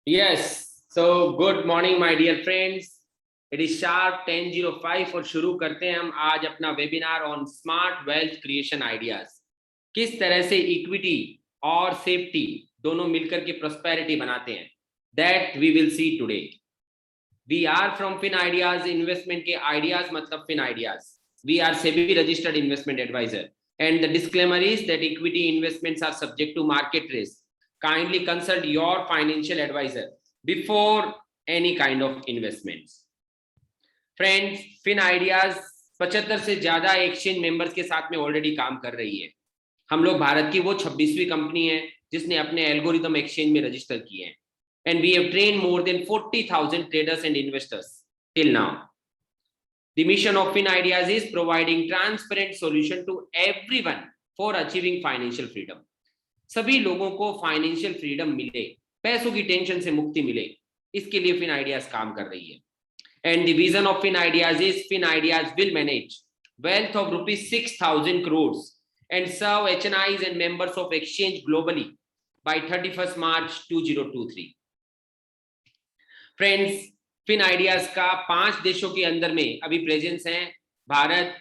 Yes, so good morning my dear friends. It is sharp 10:05 और शुरू करते हैं हम आज अपना webinar on smart wealth creation ideas. किस तरह से इक्विटी और सेफ्टी दोनों मिलकर के प्रोस्पेरिटी बनाते हैं, that we will see today. We are from Fin Ideas. Investment के आइडियाज मतलब Fin Ideas. We are SEBI registered investment advisor and the disclaimer is that equity investments are subject to market risk. Kindly consult your financial advisor before any kind of investments. Friends, Fin Ideas 75 से ज्यादा exchange members के साथ में already काम कर रही है। हम लोग भारत की वो 26वीं कंपनी है जिसने अपने एल्गोरिथम एक्सचेंज में रजिस्टर किए हैं। And we have train more than 40,000 traders and investors till now. The mission of FinIdeas is providing transparent solution to everyone for achieving financial freedom. सभी लोगों को फाइनेंशियल फ्रीडम मिले, पैसों की टेंशन से मुक्ति मिले, इसके लिए FinIdeas काम कर रही है। And the vision of FinIdeas is FinIdeas will manage wealth of rupees 6,000 crores and serve HNIs and members of exchange globally by 31st March 2023. Friends, Fin ideas का 5 देशों के अंदर में अभी प्रेजेंस है, Bharat,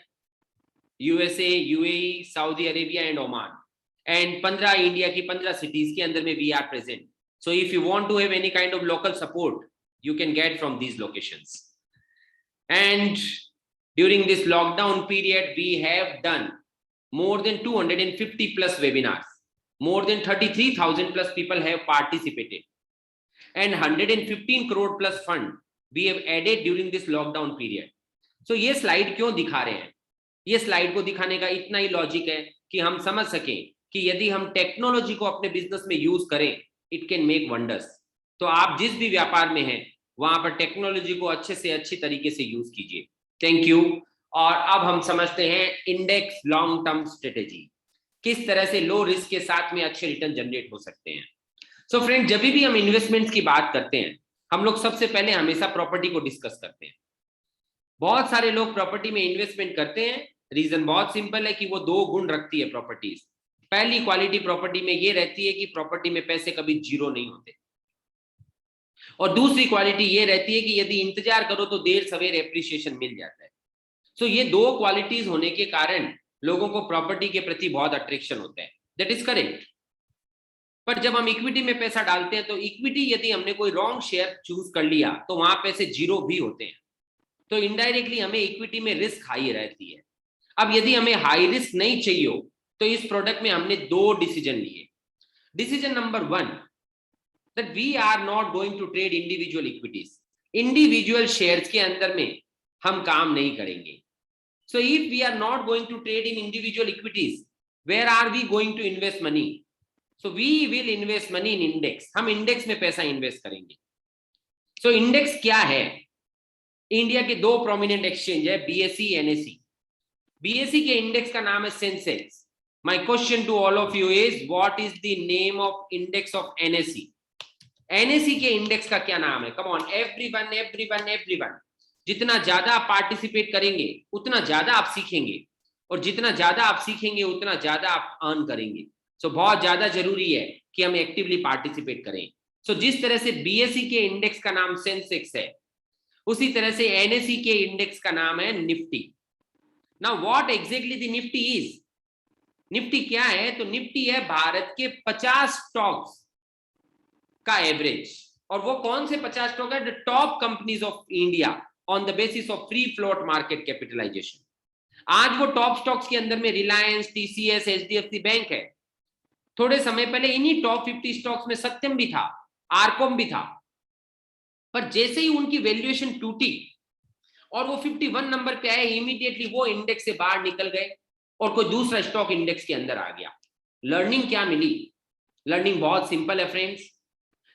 USA, UAE, Saudi Arabia and Oman. And 15 India की 15 cities के अंदर में we are present. So if you want to have any kind of local support you can get from these locations. And during this lockdown period we have done more than 250 plus webinars. More than 33,000 plus people have participated and 115 crore plus fund we have added during this lockdown period. So ये slide क्यों दिखा रहे हैं? ये slide को दिखाने का इतना ही लॉजिक है कि हम समझ सकें कि यदि हम टेक्नोलॉजी को अपने बिजनेस में यूज करें इट कैन मेक वंडर्स। तो आप जिस भी व्यापार में हैं वहां पर टेक्नोलॉजी को अच्छे से अच्छी तरीके से यूज कीजिए। Thank you. और अब हम समझते हैं इंडेक्स लॉन्ग टर्म स्ट्रेटेजी, किस तरह से लो रिस्क के साथ में अच्छे रिटर्न जनरेट हो सकते हैं। सो फ्रेंड, जब भी हम इन्वेस्टमेंट्स की बात करते हैं हम लोग सबसे पहले हमेशा प्रॉपर्टी को डिस्कस करते हैं। बहुत सारे लोग प्रॉपर्टी में इन्वेस्टमेंट करते हैं, रीजन बहुत सिंपल है कि वो 2 गुण रखती है प्रॉपर्टीज। पहली क्वालिटी प्रॉपर्टी में ये रहती है कि प्रॉपर्टी में पैसे कभी जीरो नहीं होते, और दूसरी क्वालिटी ये रहती है कि यदि इंतजार करो तो देर सवेर एप्रिसिएशन मिल जाता है। सो ये 2 क्वालिटीज होने के कारण लोगों को प्रॉपर्टी के प्रति बहुत अट्रैक्शन होता है, दैट इज करेक्ट। पर जब हम इक्विटी में पैसा डालते हैं तो इक्विटी यदि हमने कोई रॉन्ग शेयर चूज कर लिया तो वहां पैसे जीरो भी होते हैं, तो इनडायरेक्टली हमें इक्विटी में रिस्क हाई रहती है। अब यदि हमें हाई रिस्क नहीं चाहिए हो तो इस प्रोडक्ट में हमने 2 डिसीजन लिए। Decision number 1, that we are not going to trade individual equities. Individual shares के अंदर में हम काम नहीं करेंगे। So if we are not going to trade in individual equities, where are we going to invest money? So we will invest money in index. हम index में पैसा इन्वेस्ट करेंगे। So इंडेक्स क्या है? इंडिया के 2 प्रोमिनेंट एक्सचेंज है, BSE, NSE. BSE के index का नाम है Sensex. My question to all of you is what is the name of index of NSE? NSE के इंडेक्स का क्या नाम है? Come on, everyone, everyone, everyone. जितना ज्यादा आप पार्टिसिपेट करेंगे उतना ज्यादा आप सीखेंगे, और जितना ज्यादा आप सीखेंगे उतना ज्यादा आप अर्न करेंगे। सो बहुत ज्यादा जरूरी है कि हम एक्टिवली पार्टिसिपेट करें। सो जिस तरह से बीएसई के इंडेक्स का नाम सेंसेक्स है उसी तरह से एनएसई के इंडेक्स का नाम है Nifty. Now what exactly the Nifty is? Nifty क्या है? तो निफ्टी है भारत के 50 स्टॉक्स का एवरेज। और वो कौन से 50 स्टॉक है? The top companies of India on the basis of free float market capitalisation. आज वो टॉप स्टॉक्स के अंदर में रिलायंस, टीसीएस, एचडीएफसी बैंक है। थोड़े समय पहले इन्हीं टॉप 50 स्टॉक्स में सत्यम भी था, आरकॉम भी था। पर जैसे ही उनकी वैल्यूएशन टूटी और वो 51 नंबर पे आए, इमीडिएटली वो इंडेक्स से बाहर निकल गए और कोई दूसरा स्टॉक इंडेक्स के अंदर आ गया। लर्निंग क्या मिली? लर्निंग बहुत सिंपल है फ्रेंड्स।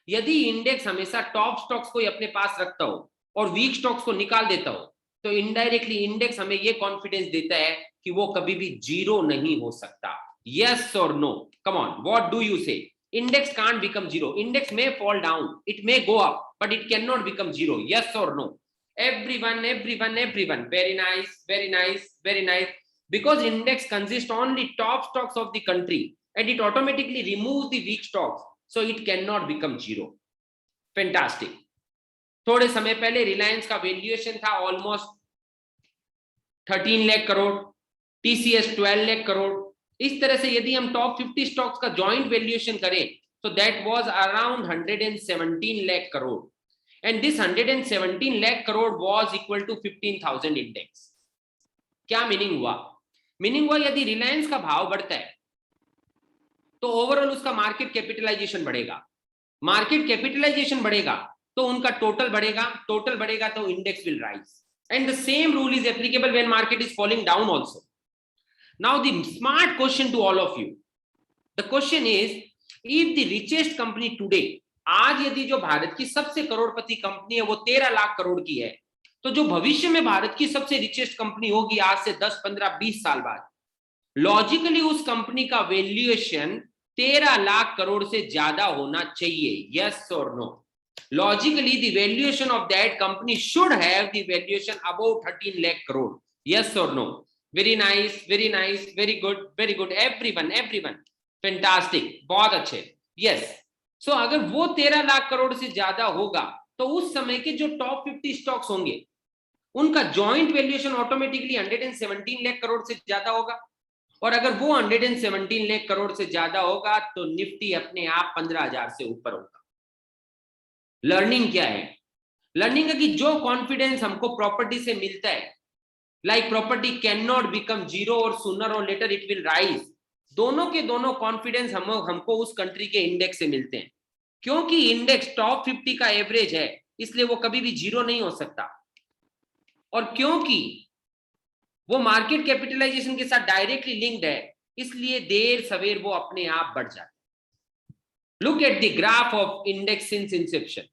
यदि इंडेक्स हमेशा टॉप स्टॉक्स को ही अपने पास रखता हो और वीक स्टॉक्स को निकाल देता हो तो इनडायरेक्टली इंडेक्स हमें ये कॉन्फिडेंस देता है कि वो कभी भी जीरो नहीं हो सकता। Yes or no? Come on, what do you say? Index can't become zero. Index may fall down, it may go up, but it cannot become zero. Yes or no? Everyone, everyone, everyone. Very nice, very nice, very nice. Because index consists only top stocks of the country and it automatically removes the weak stocks, so it cannot become zero. Fantastic. थोड़े समय पहले रिलायंस का valuation था almost 13 lakh crore, TCS 12 lakh crore. इस तरह से यदि हम टॉप 50 स्टॉक्स का जॉइंट वैल्यूएशन करें तो that was around 117 lakh crore, and this 117 lakh crore was equal to 15,000 index. क्या मीनिंग हुआ? मीनिंग हुआ यदि रिलायंस का भाव बढ़ता है तो ओवरऑल उसका मार्केट कैपिटलाइजेशन बढ़ेगा, मार्केट कैपिटलाइजेशन बढ़ेगा तो उनका टोटल बढ़ेगा, टोटल बढ़ेगा तो index will rise, and the same rule is applicable when market is falling down also. Now the smart question to all of you, the question is, if the richest company today, आज यदि जो भारत की सबसे करोड़पति company है वो 13 लाख करोड़ की है, तो जो भविष्य में भारत की सबसे रिचेस्ट कंपनी होगी आज से 10, 15, 20 साल बाद, लॉजिकली उस कंपनी का वैल्यूएशन 13 लाख करोड़ से ज्यादा होना चाहिए, यस और no? Logically, the valuation of that company should have the valuation above 13 lakh crore. Yes or no? Very nice, very nice, very good, very good. Everyone. Fantastic. बहुत अच्छे. Yes. So अगर वो 13 लाख करोड़ से ज्यादा होगा तो उस समय के जो टॉप 50 स्टॉक्स होंगे उनका joint valuation automatically 117 lakh crore से ज्यादा होगा, और अगर वो 117 लाख करोड़ से ज्यादा होगा तो निफ्टी अपने आप 15,000 से ऊपर होगा। लर्निंग क्या है? लर्निंग है कि जो कॉन्फिडेंस हमको प्रॉपर्टी से मिलता है, like property can not become zero और सूनर और लेटर इट विल राइज, दोनों के दोनों कॉन्फिडेंस हमको उस कंट्री के इंडेक्स से मिलते हैं, क्योंकि इंडेक्स टॉप 50 का एवरेज है इसलिए वो कभी भी जीरो नहीं हो सकता, और क्योंकि वो मार्केट कैपिटलाइजेशन के साथ डायरेक्टली लिंक्ड है इसलिए देर सवेर वो अपने आप बढ़ जाता है। Look at the graph of index since Inception.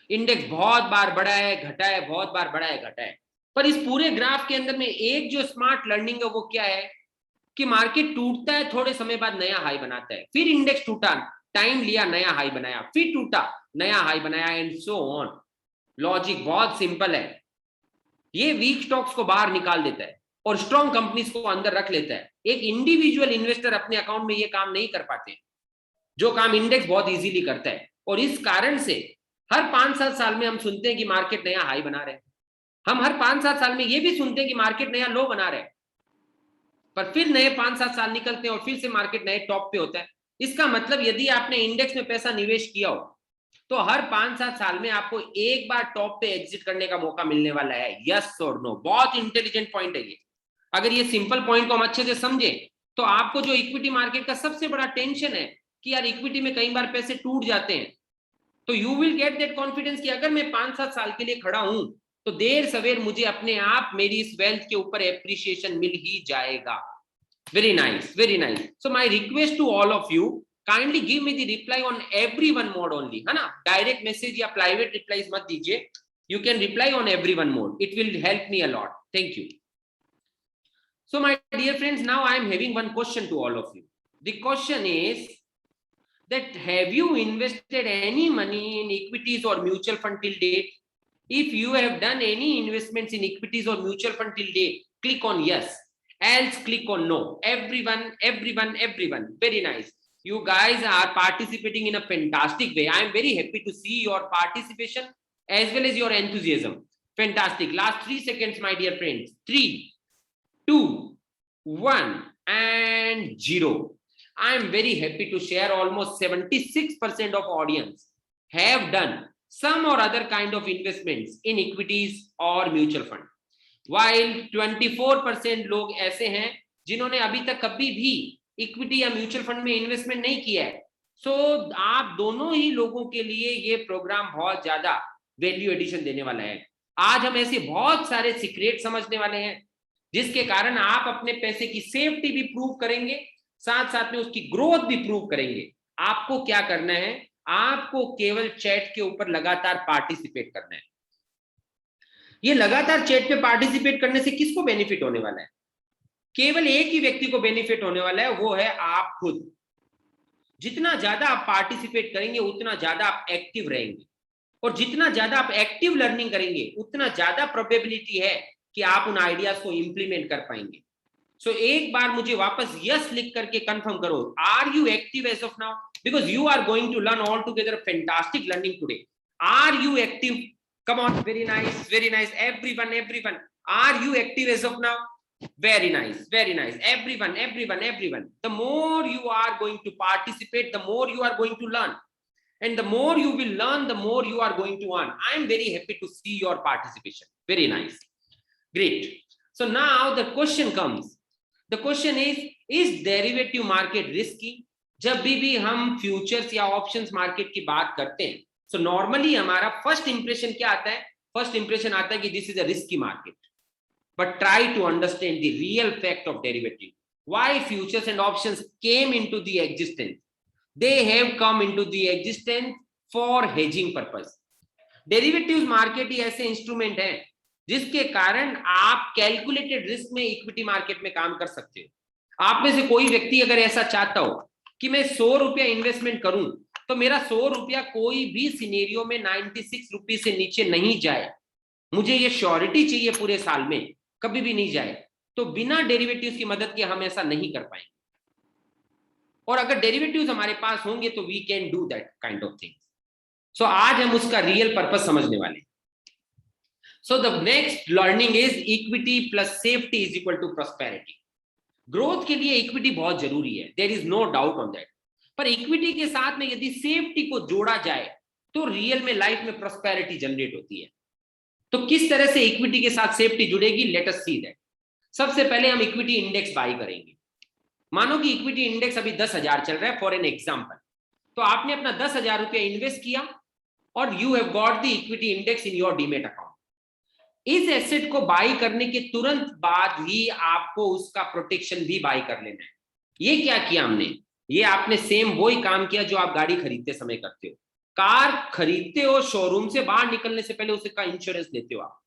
Index बहुत बार बढ़ा है, घटा है, बहुत बार बढ़ा है, घटा है, पर इस पूरे ग्राफ के अंदर में एक जो स्मार्ट लर्निंग है वो क्या है कि मार्केट टूटता है, थोड़े समय बाद नया हाई बनाता है, फिर इंडेक्स टूटा, टाइम लिया, नया हाई बनाया, फिर टूटा, नया हाई बनाया, एंड सो ऑन। लॉजिक बहुत सिंपल है। ये वीक स्टॉक्स को बाहर निकाल देता है और स्ट्रॉन्ग कंपनीज को अंदर रख लेता है। एक इंडिविजुअल इन्वेस्टर अपने अकाउंट में ये काम नहीं कर पाते जो काम इंडेक्स बहुत इजीली करता है, और इस कारण से हर 5-7 साल में हम सुनते हैं कि मार्केट नया हाई बना रहे हैं, हम हर 5-7 साल में ये भी सुनते हैं कि मार्केट नया लो बना रहे हैं, पर फिर नए 5-7 साल निकलते हैं और फिर से मार्केट नए टॉप पे होता है। इसका मतलब यदि आपने इंडेक्स में पैसा निवेश किया हो तो हर 5-7 साल में आपको एक बार टॉप पे एग्जिट करने का मौका मिलने वाला है, यस और नो? बहुत इंटेलिजेंट पॉइंट है ये। अगर ये सिंपल पॉइंट को हम अच्छे से समझे तो आपको जो इक्विटी मार्केट का सबसे बड़ा टेंशन है कि यार इक्विटी में कई बार पैसे टूट जाते हैं, तो you will get that confidence कि अगर मैं 5-7 साल के लिए खड़ा हूं तो देर सवेर मुझे अपने आप मेरी इस वेल्थ के ऊपर एप्रिसिएशन मिल ही जाएगा। Very nice, very nice. So my request to all of you, kindly give me the reply on everyone mode only, है ना? डायरेक्ट मैसेज या प्राइवेट रिप्लाईज मत दीजिए, you can reply on everyone mode, it will help me a lot. Thank you. So my dear friends, now I am having one question to all of you. The question is that have you invested any money in equities or mutual fund till date? If you have done any investments in equities or mutual fund till date, click on yes, else click on no. Everyone. Very nice. You guys are participating in a fantastic way. I am very happy to see your participation as well as your enthusiasm. Fantastic. Last 3 seconds, my dear friends. 3, 2, 1 and 0. I am very happy to share almost 76% of audience have done some or other kind of investments in equities or mutual fund, while 24% लोग ऐसे हैं जिन्होंने अभी तक कभी भी equity या mutual fund में इन्वेस्टमेंट नहीं किया है। सो आप दोनों ही लोगों के लिए ये प्रोग्राम बहुत ज्यादा वैल्यू एडिशन देने वाला है। आज हम ऐसे बहुत सारे सीक्रेट समझने वाले हैं जिसके कारण आप अपने पैसे की सेफ्टी भी प्रूव करेंगे, साथ साथ में उसकी ग्रोथ भी प्रूव करेंगे। आपको क्या करना है? आपको केवल चैट के ऊपर लगातार पार्टिसिपेट करना है। ये लगातार चैट पे पार्टिसिपेट करने से किसको बेनिफिट होने वाला है? केवल एक ही व्यक्ति को बेनिफिट होने वाला है, वो है आप खुद। जितना ज्यादा आप पार्टिसिपेट करेंगे उतना ज्यादा आप एक्टिव रहेंगे, और जितना ज्यादा आप एक्टिव लर्निंग करेंगे उतना ज्यादा प्रोबेबिलिटी है कि आप उन आइडियाज को इंप्लीमेंट कर पाएंगे। सो एक बार मुझे वापस यस लिख करके कंफर्म करो, are you active as of now? Because you are going to learn all together fantastic learning today. Are you active? Come on, very nice, very nice. Everyone, everyone. Are you active as of now? Very nice, very nice. Everyone, everyone, everyone. The more you are going to participate, the more you are going to learn. And the more you will learn, the more you are going to earn. I am very happy to see your participation. Very nice. Great. So now the question comes. The question is derivative market risky? जब भी हम futures या options market की बात करते हैं, so normally हमारा first impression क्या आता है? फर्स्ट इंप्रेशन आता है कि this is a risky market. But try to understand the real fact of derivative. Why futures and options came into the existence? They have come into the existence for hedging purpose. Derivatives market ही ऐसे instrument है जिसके कारण आप calculated risk में equity market में काम कर सकते हो. आप में से कोई व्यक्ति अगर ऐसा चाहता हो कि मैं 100 रुपया इन्वेस्टमेंट करूं तो मेरा 100 रुपया कोई भी सिनेरियो में 96 रुपये से नीचे नहीं जाए, मुझे ये श्योरिटी चाहिए पूरे साल में कभी भी नहीं जाए, तो बिना डेरिवेटिव्स की मदद के हम ऐसा नहीं कर पाएंगे. और अगर डेरिवेटिव्स हमारे पास होंगे तो we can do that kind of things. So आज हम उसका रियल पर्पस समझने वाले हैं. So the next learning is equity plus safety is equal to prosperity. Growth के लिए इक्विटी बहुत जरूरी है, there is no doubt on that. पर इक्विटी के साथ में यदि सेफ्टी को जोड़ा जाए तो रियल में लाइफ में प्रॉस्पेरिटी जनरेट होती है. तो किस तरह से इक्विटी के साथ सेफ्टी जुड़ेगी, लेट अस सी दैट. सबसे पहले हम इक्विटी इंडेक्स बाय करेंगे. मानो कि इक्विटी इंडेक्स अभी 10,000 चल रहा है फॉर एन एग्जांपल. तो आपने अपना 10,000 रुपया इन्वेस्ट किया और you have got the equity index in your demat account. इस एसेट को बाई करने के तुरंत बाद ही आपको उसका प्रोटेक्शन भी बाई कर लेना है. ये क्या किया हमने? ये आपने सेम वही काम किया जो आप गाड़ी खरीदते समय करते हो. कार खरीदते हो, शोरूम से बाहर निकलने से पहले उसका इंश्योरेंस लेते हो आप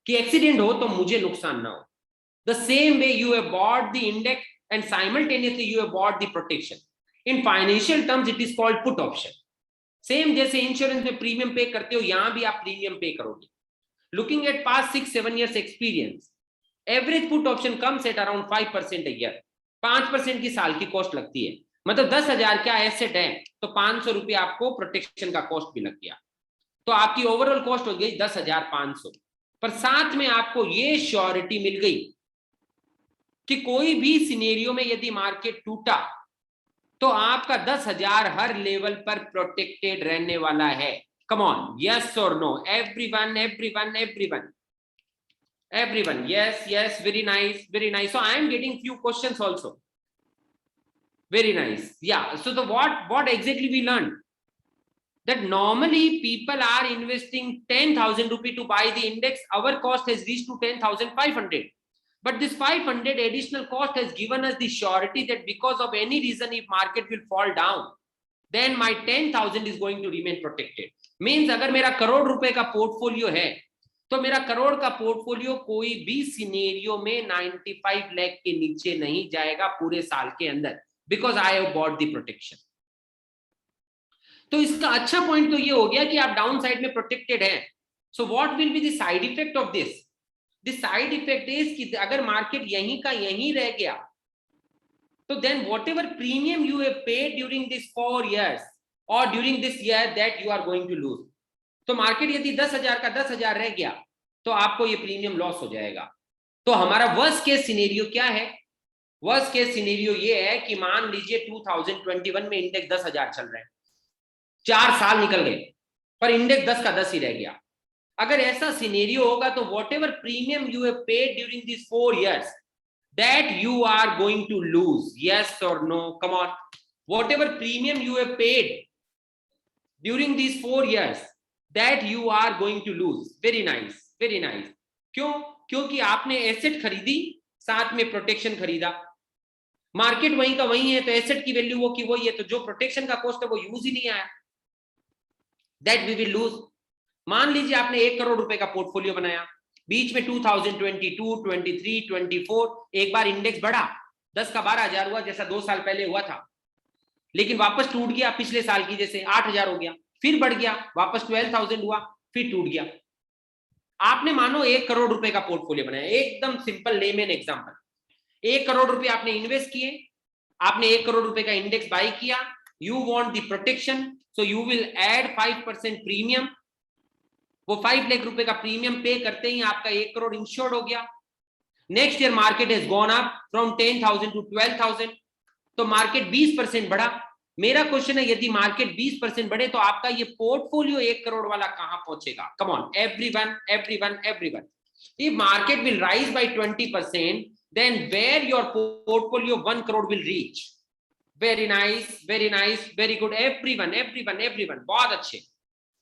कि एक्सीडेंट हो तो मुझे नुकसान ना हो. The same way you have bought the index and simultaneously you have bought the protection. In financial terms it is called put option. Same जैसे इंश्योरेंस में प्रीमियम पे करते हो, यहां भी आप प्रीमियम पे करोगे. Looking at past 6-7 years experience, average put option comes at around 5% a year. 5% की साल की कॉस्ट लगती है. मतलब 10,000 क्या एसेट है तो 500 रुपया आपको प्रोटेक्शन का कॉस्ट भी लग गया. तो आपकी ओवरऑल कॉस्ट हो गई 10,500. पर साथ में आपको ये श्योरिटी मिल गई कि कोई भी सिनेरियो में यदि मार्केट टूटा तो आपका 10,000 हर लेवल पर प्रोटेक्टेड रहने वाला है. Come on, yes or no? Everyone, everyone, everyone, everyone. Yes, yes, very nice, very nice. So I am getting few questions also. Very nice. Yeah. So the what exactly we learned? That normally people are investing 10,000 rupee to buy the index. Our cost has reached to 10,500. But this 500 additional cost has given us the surety that because of any reason, if market will fall down, then my 10,000 is going to remain protected. Means अगर मेरा करोड़ रुपए का portfolio है तो मेरा करोड़ का portfolio कोई भी सिनेरियो में 95 लाख के नीचे नहीं जाएगा पूरे साल के अंदर, because I have bought the protection. तो इसका अच्छा पॉइंट तो ये हो गया कि आप डाउन साइड में प्रोटेक्टेड हैं. So what will be the side effect of this? The side effect is कि अगर मार्केट यहीं का यहीं रह गया तो then whatever premium you have paid during this 4 years or during this year that you are going to lose. तो market यदि 10,000 का 10,000 रह गया तो आपको ये प्रीमियम लॉस हो जाएगा. तो हमारा वर्स्ट केस सिनेरियो क्या है? वर्स्ट केस सिनेरियो ये है कि मान लीजिए 2021 में इंडेक्स 10,000 चल रहा है, 4 साल निकल गए पर इंडेक्स 10 का 10 ही रह गया. अगर ऐसा सिनेरियो होगा तो what ever premium you have paid during this 4 years that you are going to lose. Yes or no? Come on. Whatever premium you have paid during these 4 years that you are going to lose. Very nice, very nice. क्यों? क्योंकि आपने asset खरीदी, साथ में protection खरीदा. Market वहीं का वहीं है तो एसेट की वैल्यू वो की वही है, तो जो प्रोटेक्शन का कॉस्ट है वो यूज ही नहीं आया. That we will lose. मान लीजिए आपने 1 करोड़ रुपए का पोर्टफोलियो बनाया, बीच में 2022, 23, 24 एक बार इंडेक्स बढ़ा, 10 का 12,000 हुआ जैसा 2 साल पहले हुआ था, लेकिन वापस टूट गया पिछले साल की जैसे 8,000 हो गया, फिर बढ़ गया, वापस 12,000 हुआ, फिर टूट गया. आपने मानो 1 करोड़ रुपए का पोर्टफोलियो बनाया, एकदम सिंपल लेमन एग्जांपल. 1 करोड़ रुपए आपने इन्वेस्ट किए, आपने 1 करोड़ रुपए का इंडेक्स बाय किया. You want the protection, so you will add 5% premium वो 5 लाख रुपए का प्रीमियम पे करते ही आपका 1 करोड़ इंश्योर्ड हो गया। Next year market has gone up from 10,000 to 12,000, तो मार्केट 20% बढ़ा। मेरा क्वेश्चन है, यदि मार्केट 20% बढ़े तो आपका ये पोर्टफोलियो 1 करोड़ वाला कहां पहुंचेगा? कम on everyone everyone everyone, if market will rise by 20%, then where your portfolio 1 crore will reach? Very nice, very good, everyone everyone everyone, बहुत अच्छे।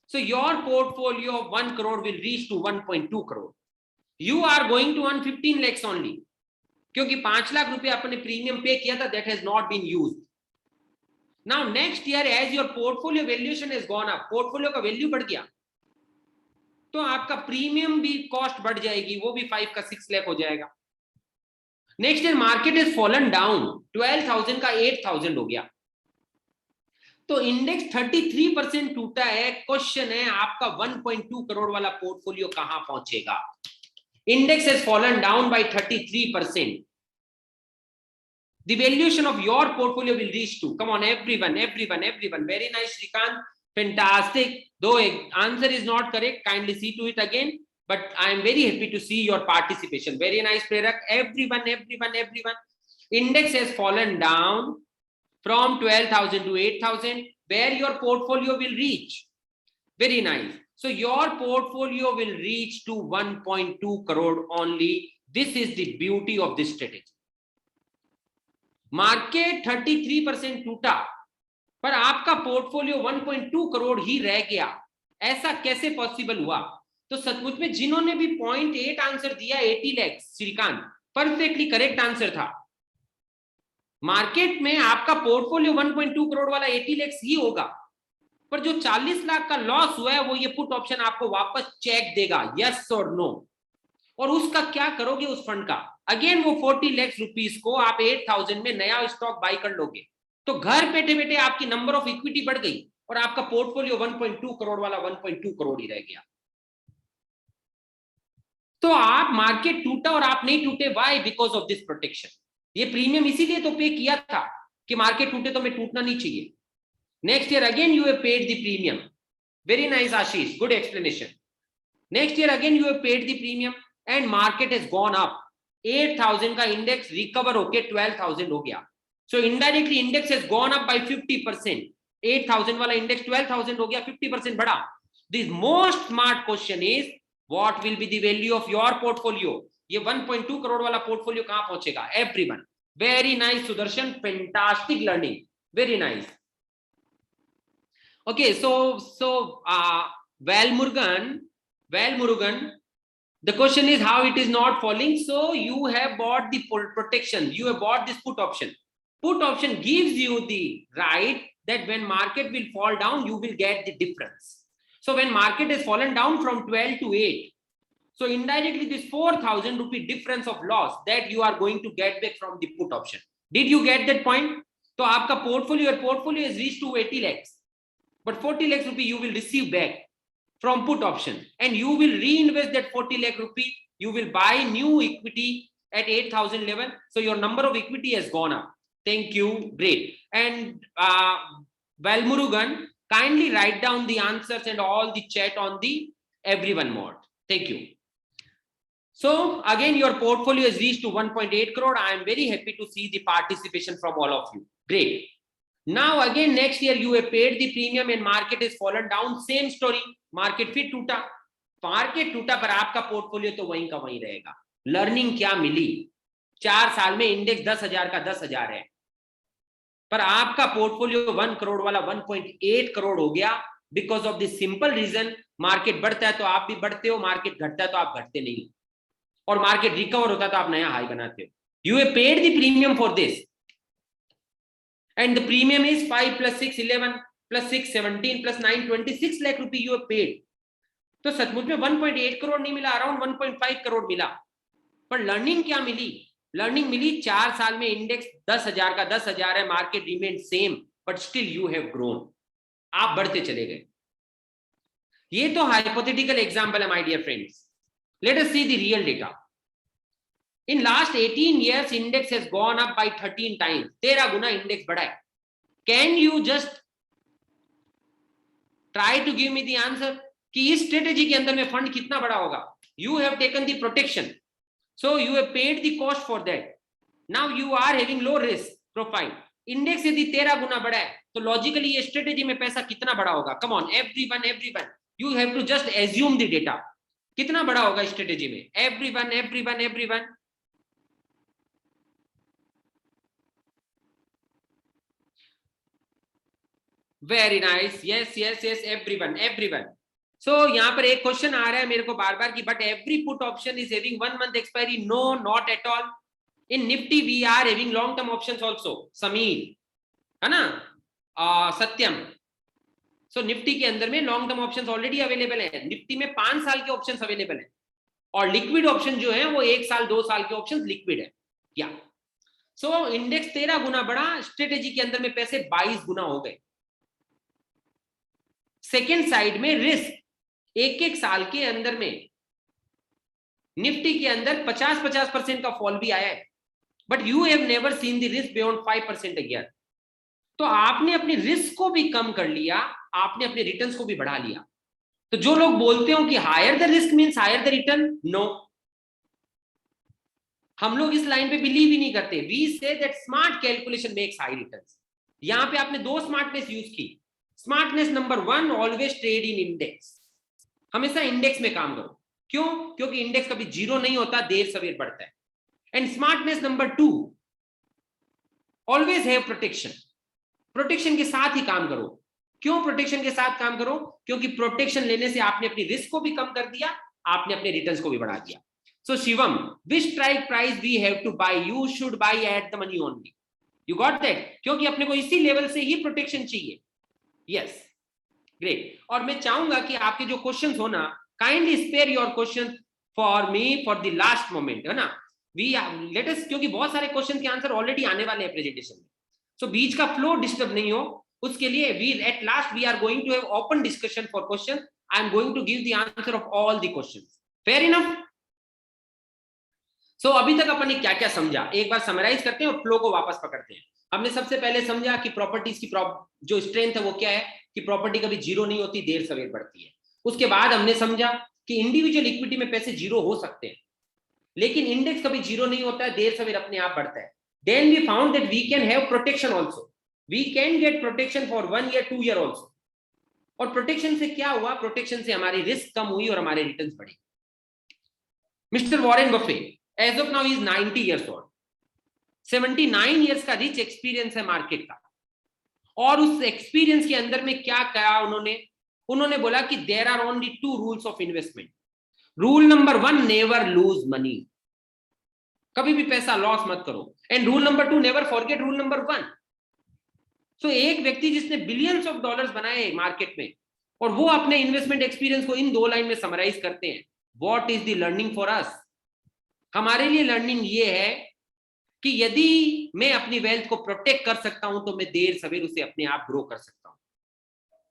So your portfolio of 1 crore will reach to 1.2 crore. You are going to earn 15 lakhs only, क्योंकि 5 लाख रुपए आपने premium पे किया था, that has not been used. Now next year as your portfolio valuation has gone up, portfolio का value बढ़ गया, तो आपका प्रीमियम भी कॉस्ट बढ़ जाएगी, वो भी 5 का 6 लाख हो जाएगा। Next year market is fallen down, 12,000 का 8,000 हो गया, तो इंडेक्स 33% टूटा है। क्वेश्चन है आपका 1.2 करोड़ वाला पोर्टफोलियो कहां पहुंचेगा? Index has fallen down by 33%, the valuation of your portfolio will reach to, come on everyone everyone everyone, very nice Shrikant, fantastic. Though answer is not correct, kindly see to it again, but I am very happy to see your participation. Very nice Prerak, everyone everyone everyone. Index has fallen down from 12,000 to 8,000, where your portfolio will reach. Very nice. So your portfolio will reach to 1.2 crore only. This is the beauty of this strategy. Market 33% टूटा, पर आपका portfolio 1.2 crore ही रह गया। ऐसा कैसे possible हुआ? तो सचमुच में जिन्होंने भी 0.8 आंसर दिया, 80 lakh, Shrikant perfectly correct answer था। मार्केट में आपका पोर्टफोलियो 1.2 करोड़ वाला 80 लाख ही होगा, पर जो 40 लाख का लॉस हुआ है वो ये पुट ऑप्शन आपको वापस चेक देगा, यस और नो। और उसका क्या करोगे उस फंड का? अगेन वो 40 लाख रुपीस को आप 8,000 में नया स्टॉक बाय कर लोगे, तो घर बैठे बैठे आपकी नंबर ऑफ इक्विटी बढ़ गई और आपका पोर्टफोलियो 1.2 करोड़ वाला 1.2 करोड़ ही रह गया। तो आप मार्केट टूटा और आप नहीं टूटे, why? Because of this protection. ये प्रीमियम इसीलिए तो पे किया था कि मार्केट टूटे तो मैं टूटना नहीं चाहिए। Next year again you have paid the premium. Very nice Ashish, good explanation. Next year again you have paid the premium and market has gone up. 8,000 का इंडेक्स रिकवर होके 12,000 हो गया। So indirectly index has gone up by 50%। 8,000 वाला index 12,000 हो गया, 50% बढ़ा। This most smart question is what will be the value of your portfolio? ये 1.2 करोड़ वाला पोर्टफोलियो कहां पहुंचेगा? Everyone, very nice Sudarshan, fantastic learning, very nice. Okay, so Valmurugan, the question is how it is not falling. So you have bought the protection, you have bought this put option. Put option gives you the right that when market will fall down, you will get the difference. So when market has fallen down from 12 to 8, so indirectly this 4,000 rupee difference of loss that you are going to get back from the put option. Did you get that point? So आपका portfolio has reached to 80 lakhs, but 40 lakhs rupee you will receive back from put option, and you will reinvest that 40 lakh rupee. You will buy new equity at 8,000 level. So your number of equity has gone up. Thank you, great. And Valmurugan, kindly write down the answers and all the chat on the everyone mode. Thank you. So again, your portfolio has reached to 1.8 crore. I am very happy to see the participation from all of you. Great. Now again next year you have paid the premium and market has fallen down. Same story, market फिर टूटा, market टूटा पर आपका portfolio तो वहीं का वहीं रहेगा। लर्निंग क्या मिली? 4 साल में इंडेक्स 10,000 का 10,000 है, पर आपका पोर्टफोलियो 1 करोड़ वाला 1.8 करोड़ हो गया। Because of this simple reason, market बढ़ता है तो आप भी बढ़ते हो, मार्केट घटता है तो आप घटते नहीं, और मार्केट रिकवर होता है तो आप नया हाई बनाते हो। You have paid the premium for this and the premium is 5 plus 6 11 plus 6 17 plus 9 26 lakh rupee you have paid. तो सचमुच में 1.8 करोड़ नहीं मिला, अराउंड 1.5 करोड़ मिला, पर लर्निंग क्या मिली? लर्निंग मिली 4 साल में इंडेक्स 10,000 का 10,000 है, market remain same, but still you have grown, आप बढ़ते चले गए। ये तो हाइपोथेटिकल एग्जांपल है my dear friends. Let us see the real data. In last 18 years, index has gone up by 13 times. 13 Guna index बढ़ा है। Can you just try to give me the answer? कि इस strategy के अंदर में fund कितना बड़ा होगा. You have taken the protection, so you have paid the cost for that. Now you are having low risk profile. Index यदि 13 गुना बड़ा है तो लॉजिकली ये स्ट्रेटेजी में पैसा कितना बड़ा होगा. Come on everyone, you have to just assume the data. कितना बड़ा होगा स्ट्रेटेजी में? Everyone. Very nice. Yes everyone. So यहाँ पर एक क्वेश्चन आ रहा है मेरे को बार बार कि but every put option is having 1 month expiry. No, not at all. In Nifty we are having long term options also. Sameer, है ना, सत्यम. सो निफ्टी के अंदर में long term options already available है. निफ्टी में 5 साल के ऑप्शंस अवेलेबल है और लिक्विड ऑप्शन जो है वो 1 साल 2 साल के ऑप्शंस लिक्विड है. क्या? सो इंडेक्स 13 गुना बड़ा, स्ट्रेटेजी के अंदर में पैसे 22 गुना हो गए. सेकेंड साइड में रिस्क 1 साल के अंदर में निफ्टी के अंदर 50% का फॉल भी आया है. But you have never seen the risk beyond 5% a year. तो आपने अपनी रिस्क को भी कम कर लिया, आपने अपने रिटर्न्स को भी बढ़ा लिया. तो जो लोग बोलते हो कि higher the risk means higher the return, no, हम लोग इस लाइन पे बिलीव ही नहीं करते. We say that smart calculation makes high returns. यहां पे आपने 2 स्मार्टनेस यूज की. Smartness number 1, always trade in index. हमेशा इंडेक्स में काम करो. क्यों? क्योंकि इंडेक्स कभी जीरो नहीं होता, देर सवेर बढ़ता है. And smartness number 2, always have protection. Protection के साथ ही काम करो. क्यों प्रोटेक्शन के साथ काम करो? क्योंकि प्रोटेक्शन लेने से आपने अपनी रिस्क को भी कम कर दिया, आपने अपने रिटर्न्स को भी बढ़ा दिया. So Shivam, which strike price we have to buy? You should buy at the money only. You got that? क्योंकि अपने को इसी लेवल से ही प्रोटेक्शन चाहिए. Yes, great. और मैं चाहूंगा कि आपके जो क्वेश्चंस हो ना, kindly spare your questions for me for the last moment, है ना. वी लेट अस, क्योंकि बहुत सारे क्वेश्चन के आंसर ऑलरेडी आने वाले हैं प्रेजेंटेशन में. सो बीच का फ्लो डिस्टर्ब नहीं हो, उसके लिए we at last we are going to have open discussion for question. I am going to give the answer of all the questions. Fair enough? So अभी तक अपन ने क्या क्या समझा, एक बार समराइज करते हैं और फ्लो को वापस पकड़ते हैं. हमने सबसे पहले समझा कि प्रॉपर्टीज की जो स्ट्रेंथ है वो क्या है, कि प्रॉपर्टी कभी जीरो नहीं होती, देर सवेर बढ़ती है. उसके बाद हमने समझा कि इंडिविजुअल इक्विटी में पैसे जीरो हो सकते हैं, लेकिन इंडेक्स कभी जीरो नहीं होता है, देर सवेर अपने आप बढ़ता है. Then we found that we can have protection also. We can get protection for 1 year 2 year also. और प्रोटेक्शन से क्या हुआ? प्रोटेक्शन से हमारी रिस्क कम हुई और हमारे रिटर्न्स बढ़े. Mister Warren Buffett as of now is 90 years old. 79 years का रिच एक्सपीरियंस है मार्केट का. और उस एक्सपीरियंस के अंदर में क्या कहा उन्होंने बोला कि there are only 2 rules of investment. Rule number 1, never lose money. कभी भी पैसा लॉस मत करो. And rule number 2, never forget rule number 1. So एक व्यक्ति जिसने बिलियंस ऑफ डॉलर्स बनाए मार्केट में और वो अपने इन्वेस्टमेंट एक्सपीरियंस को इन 2 लाइन में समराइज करते हैं. What is the learning for us? हमारे लिए लर्निंग ये है कि यदि मैं अपनी वेल्थ को प्रोटेक्ट कर सकता हूं तो मैं देर सवेर उसे अपने आप ग्रो कर सकता हूं.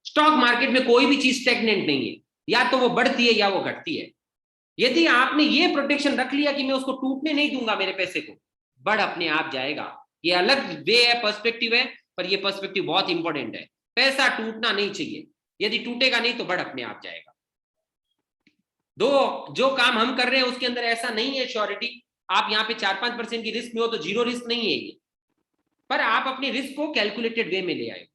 स्टॉक मार्केट में कोई भी चीज स्टैग्नेंट नहीं है, या तो वो बढ़ती है या वो घटती है. यदि आपने ये प्रोटेक्शन रख लिया कि मैं उसको टूटने नहीं दूंगा, मेरे पैसे को, बढ़ अपने आप जाएगा. ये अलग वे है, पर्सपेक्टिव है, पर ये पर्सपेक्टिव बहुत इंपॉर्टेंट है. पैसा टूटना नहीं चाहिए. यदि टूटेगा नहीं तो बढ़ अपने आप जाएगा. जो काम हम कर रहे हैं उसके अंदर ऐसा नहीं है श्योरिटी. आप यहाँ पे 4-5% की रिस्क में हो तो जीरो रिस्क नहीं है ये, पर आप अपनी रिस्क को कैलकुलेटेड वे में ले आए.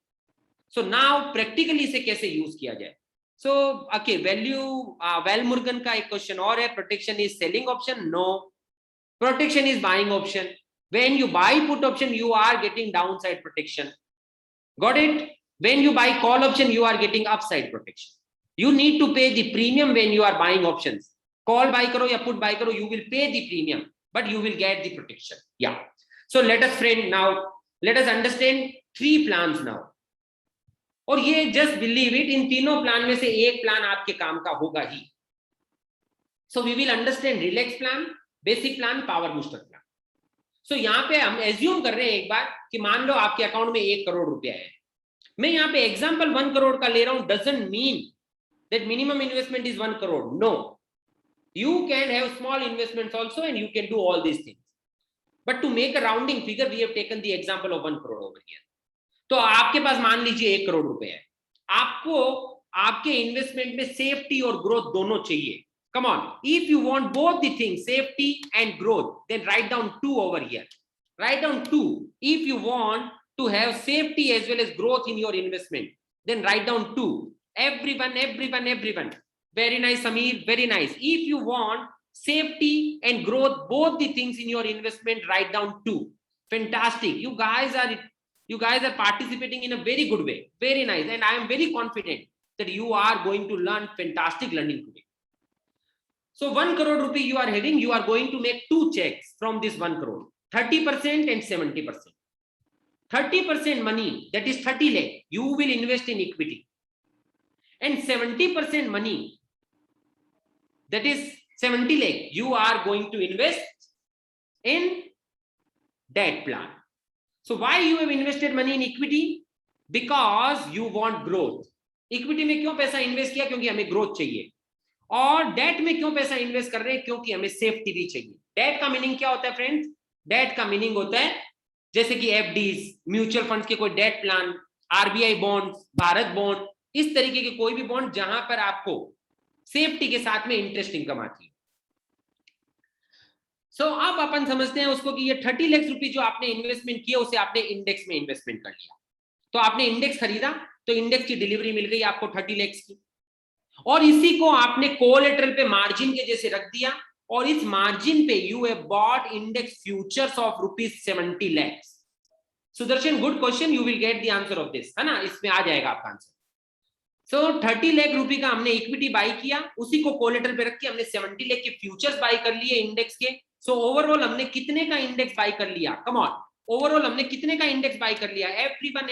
सो नाउ प्रैक्टिकली इसे कैसे यूज किया जाए. सो ओके, वेलमुर्गन का एक क्वेश्चन और है. Protection is selling option? No, protection is buying option. When you buy put option you are getting downside protection. Got it? When you buy call option you are getting upside protection. You need to pay the premium when you are buying options. Call buy karo ya put buy karo, you will pay the premium, but you will get the protection. Yeah. So let us understand 3 plans now. और ये just believe it, इन तीनों plan में से एक plan आपके काम का होगा ही. So we will understand relax plan, basic plan, power booster plan. So यहाँ पे हम assume कर रहे हैं एक बार कि मान लो आपके अकाउंट में 1 करोड़ रुपया है. मैं यहाँ पे एग्जाम्पल 1 करोड़ का ले रहा हूं. doesn't mean that minimum investment is 1 crore. No, you can have small investments also and you can do all these things, but to make a rounding figure we have taken the example of 1 crore over here. तो आपके पास मान लीजिए 1 करोड़ रुपए है. आपको आपके investment में safety और ग्रोथ दोनों चाहिए. Come on, if you want both the things, safety and growth, then write down 2 over here. Write down 2. If you want to have safety as well as growth in your investment, then write down 2. Everyone. Very nice, Sameer. Very nice. If you want safety and growth, both the things in your investment, write down 2. Fantastic. You guys are participating in a very good way. Very nice. And I am very confident that you are going to learn fantastic learning today. So 1 crore rupee you are having, you are going to make 2 checks from this 1 crore, 30% and 70%. 30% money, that is 30 lakh, you will invest in equity. And 70% money, that is 70 lakh, you are going to invest in debt plan. So why you have invested money in equity? Because you want growth. Equity में क्यों पैसा invest किया? क्योंकि हमें growth चाहिए. और date में क्यों पैसा इन्वेस्ट कर रहे हैं? क्योंकि हमें सेफ्टी भी चाहिए. डेट का मीनिंग क्या होता है फ्रेंड्स? डेट का मीनिंग होता है जैसे कि एफडीज, म्यूचुअल फंड्स के कोई debt plan, RBI bond, Bharat bond, इस तरीके के कोई भी बॉन्ड जहां पर आपको सेफ्टी के साथ में इंटरेस्ट इनकम आती है. सो अब अपन समझते हैं उसको कि ये 30 लाख रुपए जो आपने इन्वेस्टमेंट किया उसे आपने इंडेक्स में इन्वेस्टमेंट कर लिया. तो आपने इंडेक्स खरीदा तो इंडेक्स की डिलीवरी मिल गई आपको 30 लाख की, और इसी को आपने कोलेटरल पे मार्जिन के जैसे रख दिया, और इस मार्जिन पे you have bought index futures of ₹70 lakh. Sudarshan, good question, you will get the answer of this, है ना, इसमें आ जाएगा आपका आंसर. सो 30 लाख रुपए का हमने इक्विटी बाय किया, उसी को कोलेटरल पे रख के हमने 70 लाख के फ्यूचर्स बाय कर लिए इंडेक्स के. सो ओवरऑल हमने कितने का इंडेक्स बाय कर लिया? कम ऑन, ओवरऑल हमने कितने का इंडेक्स बाय कर लिया? Everyone,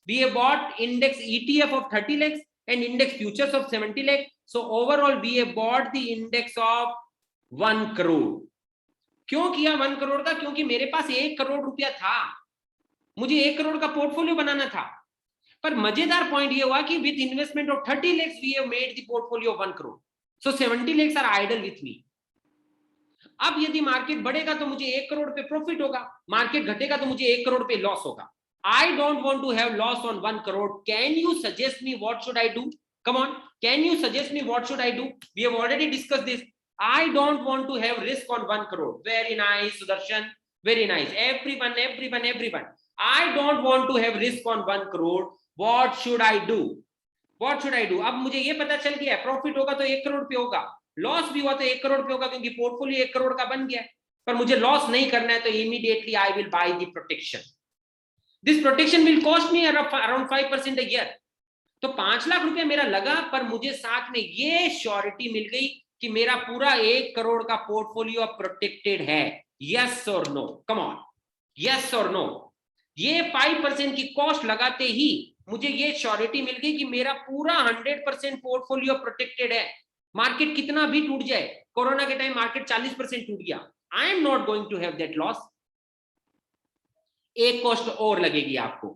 we have bought index ETF of 30 lakhs and index futures of 70 lakh. So overall we have bought the index of 1 crore. क्यों किया 1 करोड़ का? क्योंकि मेरे पास 1 करोड़ रुपया था, मुझे 1 करोड़ का पोर्टफोलियो बनाना था. पर मजेदार पॉइंट ये हुआ कि with investment of 30 lakhs we have made the portfolio of 1 crore. So 70 lakhs are idle with me. अब यदि मार्केट बढ़ेगा तो मुझे 1 करोड़ पे प्रॉफिट होगा, मार्केट घटेगा तो मुझे 1 करोड़ पे लॉस होगा. I don't want to have loss on 1 crore. Can you suggest me what should I do? Come on, can you suggest me what should I do? We have already discussed this. I don't want to have risk on 1 crore. Very nice, Sudarshan. Very nice. Everyone. I don't want to have risk on 1 crore. What should I do? अब मुझे ये पता चल गया, profit होगा तो 1 करोड़ पे होगा, लॉस भी हुआ तो 1 करोड़ पे होगा, क्योंकि पोर्टफोलियो 1 करोड़ का बन गया. पर मुझे लॉस नहीं करना है, तो immediately I will by the protection. This protection will cost me around 5% a year. तो 5 लाख रुपया मेरा लगा, पर मुझे साथ में ये श्योरिटी मिल गई कि मेरा पूरा 1 करोड़ का पोर्टफोलियो प्रोटेक्टेड है. यस और नो? कम ऑन, यस और नो? ये 5% की कॉस्ट लगाते ही मुझे ये श्योरिटी मिल गई कि मेरा पूरा 100% पोर्टफोलियो प्रोटेक्टेड है. मार्केट कितना भी टूट जाए, कोरोना के टाइम मार्केट 40% टूट गया, I am not going to have that loss. एक कॉस्ट और लगेगी आपको,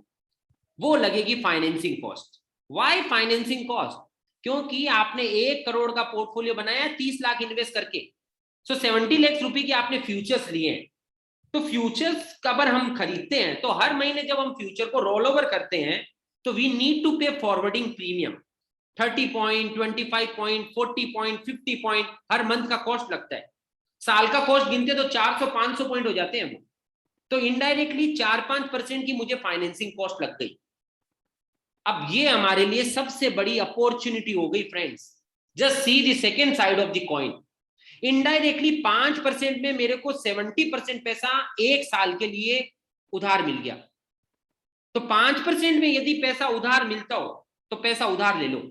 वो लगेगी financing cost. Why financing cost? क्योंकि आपने 1 करोड़ का पोर्टफोलियो बनाया 30 लाख इन्वेस्ट करके. सो 70 लाख रुपए के आपने फ्यूचर्स लिए हैं. तो फ्यूचर्स अगर हम खरीदते हैं तो हर महीने जब हम फ्यूचर को रोल ओवर करते हैं तो we need to pay forwarding premium. 30 point, 25 point, 40 point, 50 point हर मंथ का कॉस्ट लगता है. साल का कॉस्ट गिनते तो 400-500 पॉइंट हो जाते हैं. तो इनडायरेक्टली 4-5% की मुझे फाइनेंसिंग कॉस्ट लग गई. अब ये हमारे लिए सबसे बड़ी अपॉर्चुनिटी हो गई friends. Just see the second side of the coin. Indirectly 5% में मेरे को 70% पैसा 1 साल के लिए उधार मिल गया. तो 5% में यदि पैसा उधार मिलता हो तो पैसा उधार ले लो,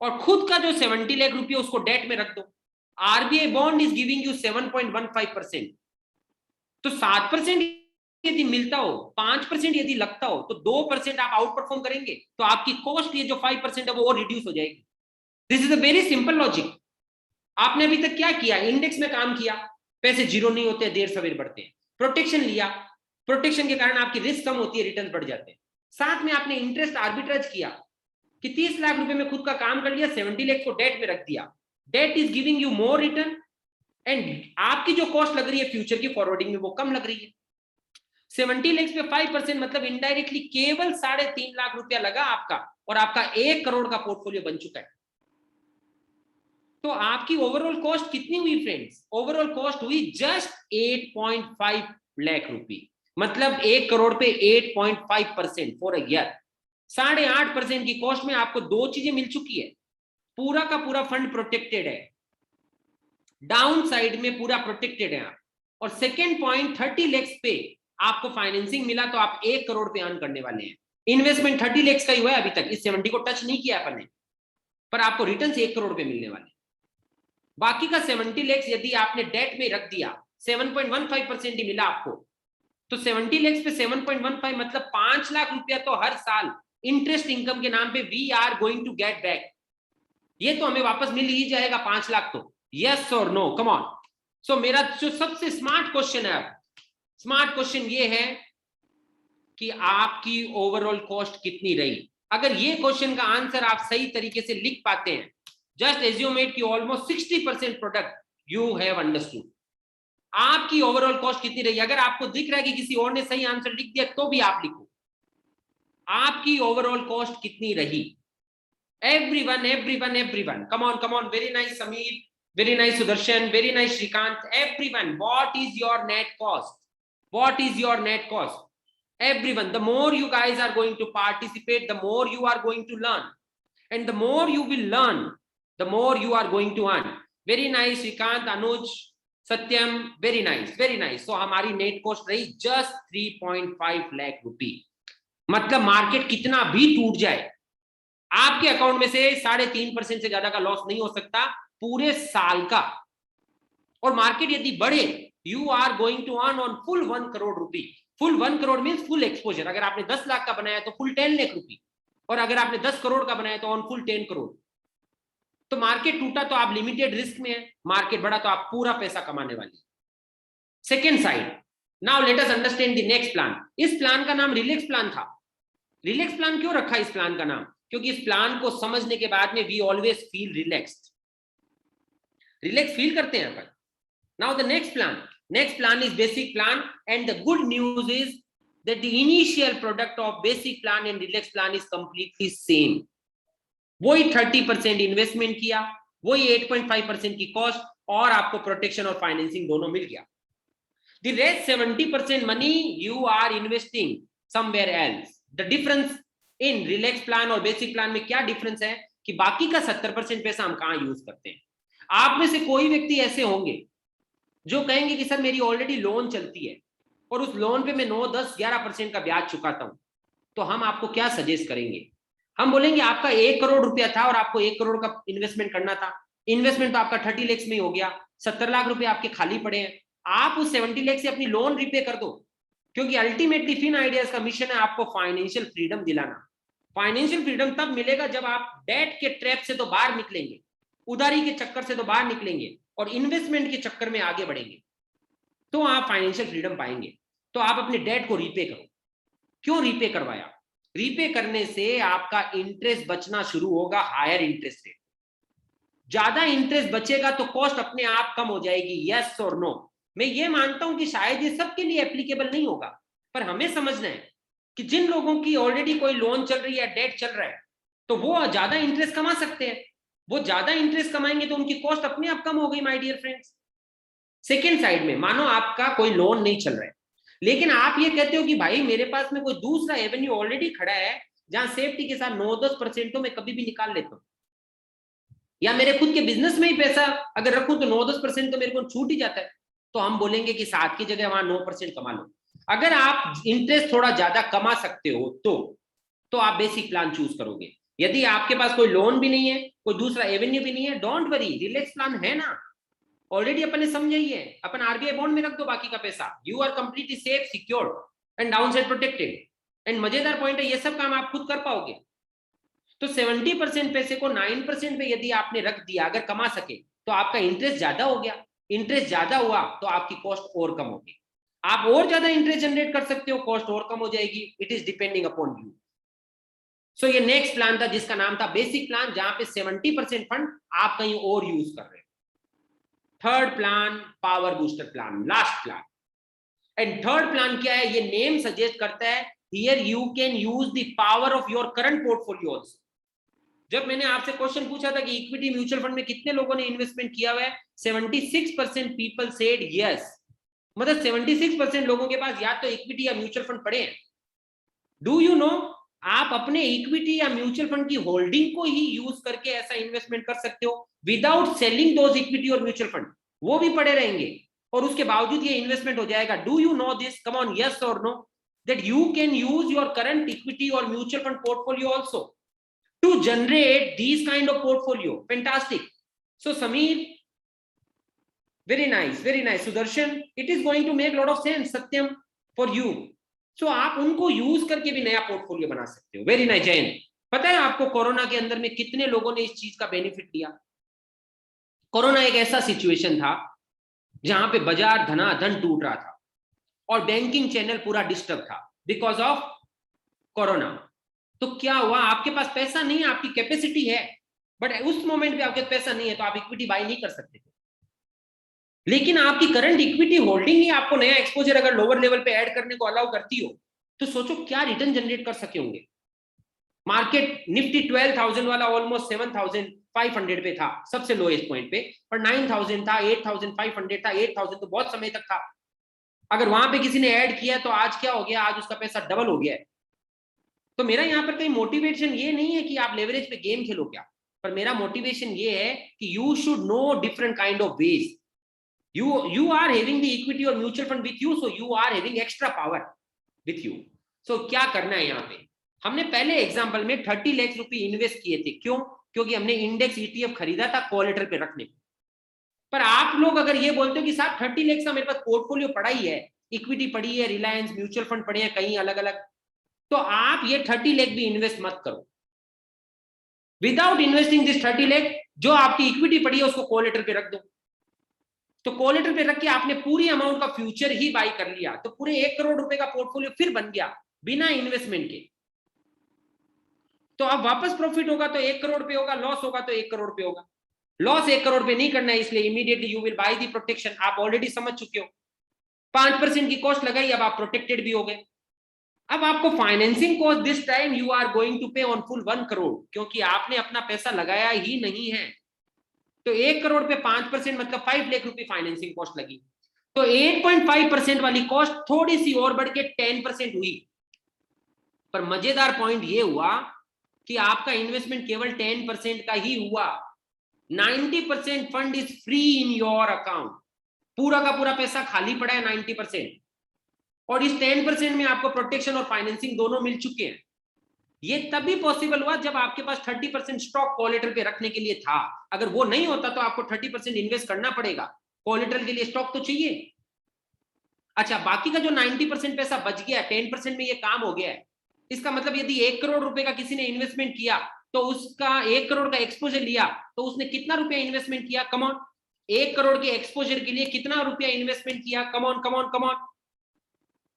और खुद का जो 70 लाख रुपये उसको डेट में रख दो. RBI bond is giving you 7.15%. तो 7% यदि मिलता हो, 5% यदि लगता हो, तो 2% आप आउट परफॉर्म करेंगे, तो आपकी कॉस्ट ये जो 5% है वो और रिड्यूस हो जाएगी. This is a very simple logic. आपने अभी तक क्या किया? इंडेक्स में काम किया, पैसे जीरो नहीं होते, देर सवेर बढ़ते हैं. प्रोटेक्शन लिया, प्रोटेक्शन के कारण आपकी रिस्क कम होती है, रिटर्न बढ़ जाते हैं. साथ में आपने इंटरेस्ट आर्बिट्रेज किया कि 30 लाख रुपए में खुद का काम कर लिया, 70 लाख को डेट में रख दिया. Debt is giving you more return, and आपकी जो कॉस्ट लग रही है फ्यूचर की फॉरवर्डिंग में वो कम लग रही है. 70 लाख पे 5% मतलब इनडायरेक्टली केवल 3.5 लाख रुपया लगा आपका और आपका 1 करोड़ का पोर्टफोलियो बन चुका है। तो आपकी ओवरऑल कॉस्ट कितनी हुई फ्रेंड्स? ओवरऑल कॉस्ट हुई जस्ट 8.5 लाख रुपए, मतलब 1 करोड़ पे 8.5% फॉर अ ईयर। 8.5% की कॉस्ट में आपको 2 चीजें मिल चुकी है। पूरा का पूरा फंड प्रोटेक्टेड है, डाउन साइड में पूरा प्रोटेक्टेड है आप। और सेकेंड पॉइंट, 30 लाख पे आपको फाइनेंसिंग मिला तो आप 1 करोड़ पे अर्न करने वाले हैं। इन्वेस्टमेंट 30 लाख का ही हुआ है अभी तक, इस 70 को टच नहीं किया अपन ने, पर आपको रिटर्न 1 करोड़ पे मिलने वाले। बाकी का 70 लाख यदि आपने डेट में रख दिया, 7.15% ही मिला आपको, तो 70 लाख पे 7.15 मतलब 5 लाख रुपया तो हर साल इंटरेस्ट इनकम के नाम पे we are going to get back. ये तो हमें वापस मिल ही जाएगा 5 लाख तो, यस और नो, कम ऑन। सो मेरा जो सबसे स्मार्ट क्वेश्चन है, स्मार्ट क्वेश्चन ये है कि आपकी ओवरऑल कॉस्ट कितनी रही। अगर ये क्वेश्चन का आंसर आप सही तरीके से लिख पाते हैं, जस्ट एज्यूम इट कि almost 60% product you have understood. आपकी ओवरऑल कॉस्ट कितनी रही? अगर आपको दिख रहा है कि किसी और ने सही आंसर लिख दिया तो भी आप लिखो, आपकी ओवरऑल कॉस्ट कितनी रही? everyone, come on, very nice Sameer, very nice Sudarshan, very nice Shrikant, everyone, what is your net cost? What is your net cost? Everyone, the more you guys are going to participate, the more you are going to learn, and the more you will learn, the more you are going to earn. Very nice Shrikant, Anuj, Satyam, very nice. So हमारी net cost रही just 3.5 lakh रुपए। मतलब market कितना भी टूट जाए, आपके account में से 3.5% से ज्यादा का लॉस नहीं हो सकता पूरे साल का। और मार्केट यदि बढ़े, you are going to earn on full 1 crore रुपए। Full 1 crore means full exposure. अगर आपने 10 लाख का बनाया तो फुल 10 लाख रुपए, और अगर आपने 10 करोड़ का बनाया तो ऑन फुल 10 करोड़। तो मार्केट टूटा तो आप लिमिटेड रिस्क में है, मार्केट बढ़ा तो आप पूरा पैसा कमाने वाले। Second side, now let us understand the next plan. इस प्लान का नाम रिलैक्स प्लान था। रिलैक्स प्लान क्यों रखा इस प्लान का नाम? क्योंकि इस प्लान को समझने के बाद में we always feel relaxed, relax feel करते हैं अपन। Now the next plan is basic plan, and the good news is that the initial product of basic plan and relax plan is completely same. वही 30% investment किया, वही 8.5% की cost, और आपको protection और फाइनेंसिंग दोनों मिल गया। The rest 70% money you are investing somewhere else. The difference in relax plan और basic plan में क्या डिफरेंस है कि बाकी का 70% पैसा हम कहाँ यूज करते हैं। आप में से कोई व्यक्ति ऐसे होंगे जो कहेंगे कि सर मेरी ऑलरेडी लोन चलती है और उस लोन पे मैं 9, 10, 11% का ब्याज चुकाता हूं। तो हम आपको क्या सजेस्ट करेंगे? हम बोलेंगे आपका 1 करोड़ रुपया था और आपको 1 करोड़ का इन्वेस्टमेंट करना था। इन्वेस्टमेंट तो आपका 30 लाख में हो गया, 70 लाख रुपए आपके खाली पड़े हैं। आप उस 70 लाख से अपनी लोन रिपे कर दो, क्योंकि अल्टीमेटली फिन आइडियाज का मिशन है आपको फाइनेंशियल फ्रीडम दिलाना। फाइनेंशियल फ्रीडम तब मिलेगा जब आप डेट के ट्रैप से तो बाहर निकलेंगे, उधारी के चक्कर से तो बाहर निकलेंगे और इन्वेस्टमेंट के चक्कर में आगे बढ़ेंगे, तो आप फाइनेंशियल फ्रीडम पाएंगे। तो आप अपने डेट को रीपे करो। क्यों रीपे करवाया? रीपे करने से आपका इंटरेस्ट बचना शुरू होगा, हायर इंटरेस्ट रेट। ज्यादा इंटरेस्ट बचेगा तो कॉस्ट अपने आप कम हो जाएगी, यस और नो? मैं ये मानता हूं कि शायद ये सबके लिए एप्लीकेबल नहीं होगा, पर हमें समझना है कि जिन लोगों की ऑलरेडी कोई लोन चल रही है, डेट चल रहा है, तो वो ज्यादा इंटरेस्ट कमा सकते हैं। वो ज्यादा इंटरेस्ट कमाएंगे तो उनकी कॉस्ट अपने आप कम हो गई my dear friends. Second side में, मानो आपका कोई लोन नहीं चल रहा है, लेकिन आप ये कहते हो कि भाई मेरे पास में कोई दूसरा एवेन्यू ऑलरेडी खड़ा है जहां सेफ्टी के साथ 9-10% तो मैं कभी भी निकाल लेता हूं, या मेरे खुद के बिजनेस में ही पैसा अगर रखूं तो 9-10% तो मेरे को छूट ही जाता है। तो हम बोलेंगे कि 7 की जगह वहां 9% कमा लो। अगर आप इंटरेस्ट थोड़ा ज्यादा कमा सकते हो तो आप बेसिक प्लान चूज करोगे। यदि आपके पास कोई लोन भी नहीं है, कोई दूसरा एवेन्यू भी नहीं है, डोंट वरी, रिलैक्स प्लान है ना, ऑलरेडी अपन ने समझा ही है। अपन आरबीआई बॉन्ड में रख दो बाकी का पैसा, you are completely safe, secured and down side protected. And मजेदार पॉइंट है, ये सब काम आप खुद कर पाओगे। तो 70% पैसे को 9% पे यदि आपने रख दिया, अगर कमा सके, तो आपका इंटरेस्ट ज्यादा हो गया। इंटरेस्ट ज्यादा हुआ तो आपकी कॉस्ट और कम होगी। आप और ज्यादा इंटरेस्ट जनरेट कर सकते हो, कॉस्ट और कम हो जाएगी। It is depending upon you. So ये नेक्स्ट प्लान था जिसका नाम था बेसिक प्लान, जहां पे 70% फंड आप कहीं और यूज कर रहे हैं। Third plan, power booster plan, last plan. And third plan क्या है? ये नेम सजेस्ट करता है here you can use the power of your current portfolio also. जब मैंने आपसे क्वेश्चन पूछा था कि इक्विटी म्यूचुअल फंड में कितने लोगों ने इन्वेस्टमेंट किया हुआ है, 76% पीपल सेड यस, मतलब 76% लोगों के पास या तो इक्विटी या म्यूचुअल फंड पड़े हैं. डू यू नो, आप अपने इक्विटी या म्यूचुअल फंड की होल्डिंग को ही यूज करके ऐसा इन्वेस्टमेंट कर सकते हो विदाउट सेलिंग दोज इक्विटी और म्यूचुअल फंड. वो भी पड़े रहेंगे और उसके बावजूद ये इन्वेस्टमेंट हो जाएगा. Do you know this? Come on, yes और no, that you can use your current equity और mutual fund portfolio also to generate these kind of portfolio. Fantastic. So Sameer, very nice, very nice. Sudarshan, it is going to make a lot of sense, Satyam, for you. So आप उनको use करके भी नया portfolio बना सकते हो. Very nice. Jain, पता है आपको कोरोना के अंदर में कितने लोगों ने इस चीज का बेनिफिट लिया? कोरोना एक ऐसा सिचुएशन था जहां पे बाजार धनाधन टूट रहा था और बैंकिंग चैनल पूरा डिस्टर्ब था बिकॉज ऑफ कोरोना. तो क्या हुआ? आपके पास पैसा नहीं है, आपकी कैपेसिटी है, बट उस मोमेंट पे आपके पास पैसा नहीं है तो आप इक्विटी बाय नहीं कर सकते थे. लेकिन आपकी करंट इक्विटी होल्डिंग ही आपको नया एक्सपोजर अगर लोअर लेवल पे ऐड करने को अलाउ करती हो तो सोचो क्या रिटर्न जनरेट कर सके होंगे. मार्केट निफ्टी 12,000 वाला ऑलमोस्ट 7,500 पे था सबसे लोएस्ट पॉइंट पे, पर 9,000 था, 8,500 था, 8,000 तो बहुत समय तक था. अगर वहां पे किसी ने ऐड किया तो आज क्या हो गया? आज उसका पैसा डबल हो गया है. तो मेरा यहाँ पर कहीं मोटिवेशन ये नहीं है कि आप लेवरेज पे गेम खेलो क्या, पर मेरा मोटिवेशन ये है कि you should know different kind of ways. You are having the equity और mutual fund with you, so you are having extra power with you. So क्या करना है यहाँ पे? हमने पहले एग्जाम्पल में 30 लाख रुपए इन्वेस्ट किए थे. क्यों? क्योंकि हमने इंडेक्स ETF खरीदा था कोलेटरल पे रखने पे. पर आप लोग अगर ये बोलते हो कि साहब 30 लाख का मेरे पास पोर्टफोलियो पड़ा ही है, इक्विटी पड़ी है, रिलायंस, म्यूचुअल फंड पड़े हैं कहीं अलग अलग, तो आप ये 30 लाख भी इन्वेस्ट मत करो. विदाउट इन्वेस्टिंग दिस 30 लाख, जो आपकी इक्विटी पड़ी है उसको कोलेटर पे रख दो. तो कोलेटर पे रख के आपने पूरी अमाउंट का फ्यूचर ही बाय कर लिया, तो पूरे 1 करोड़ रुपए का पोर्टफोलियो फिर बन गया बिना इन्वेस्टमेंट के. तो अब वापस प्रॉफिट होगा तो 1 करोड़ पे होगा, लॉस होगा तो 1 करोड़ पे होगा. लॉस 1 करोड़ पे नहीं करना है, इसलिए immediately you will by the protection. आप ऑलरेडी समझ चुके हो, 5% की कॉस्ट लगाई, अब आप प्रोटेक्टेड भी हो गए. अब आपको financing cost this time you are going to pay on full 1 crore, क्योंकि आपने अपना पैसा लगाया ही नहीं है. तो 1 करोड़ पे 5% मतलब 5 लाख रुपए फाइनेंसिंग कॉस्ट लगी. तो 8.5% वाली कॉस्ट थोड़ी सी और बढ़ के 10% हुई. पर मजेदार पॉइंट ये हुआ कि आपका इन्वेस्टमेंट केवल 10% का ही हुआ. 90% fund is free in your account. पूरा का पूरा पैसा खाली पड़ा है 90%, और इस 10% में आपको प्रोटेक्शन और फाइनेंसिंग दोनों मिल चुके हैं. ये तभी पॉसिबल हुआ जब आपके पास 30% स्टॉक कोलेटर पे रखने के लिए था. अगर वो नहीं होता तो आपको 30% इन्वेस्ट करना पड़ेगा. कोलेटर के लिए स्टॉक तो चाहिए. अच्छा, बाकी का जो 90% पैसा बच गया, 10% में ये काम हो गया है. इसका मतलब यदि 1 करोड़ रुपए का किसी ने इन्वेस्टमेंट किया तो उसका 1 करोड़ का एक्सपोजर लिया तो उसने कितना रुपया इन्वेस्टमेंट किया? कम ऑन, 1 करोड़ के एक्सपोजर के लिए कितना रुपया इन्वेस्टमेंट किया? Come on come on come on.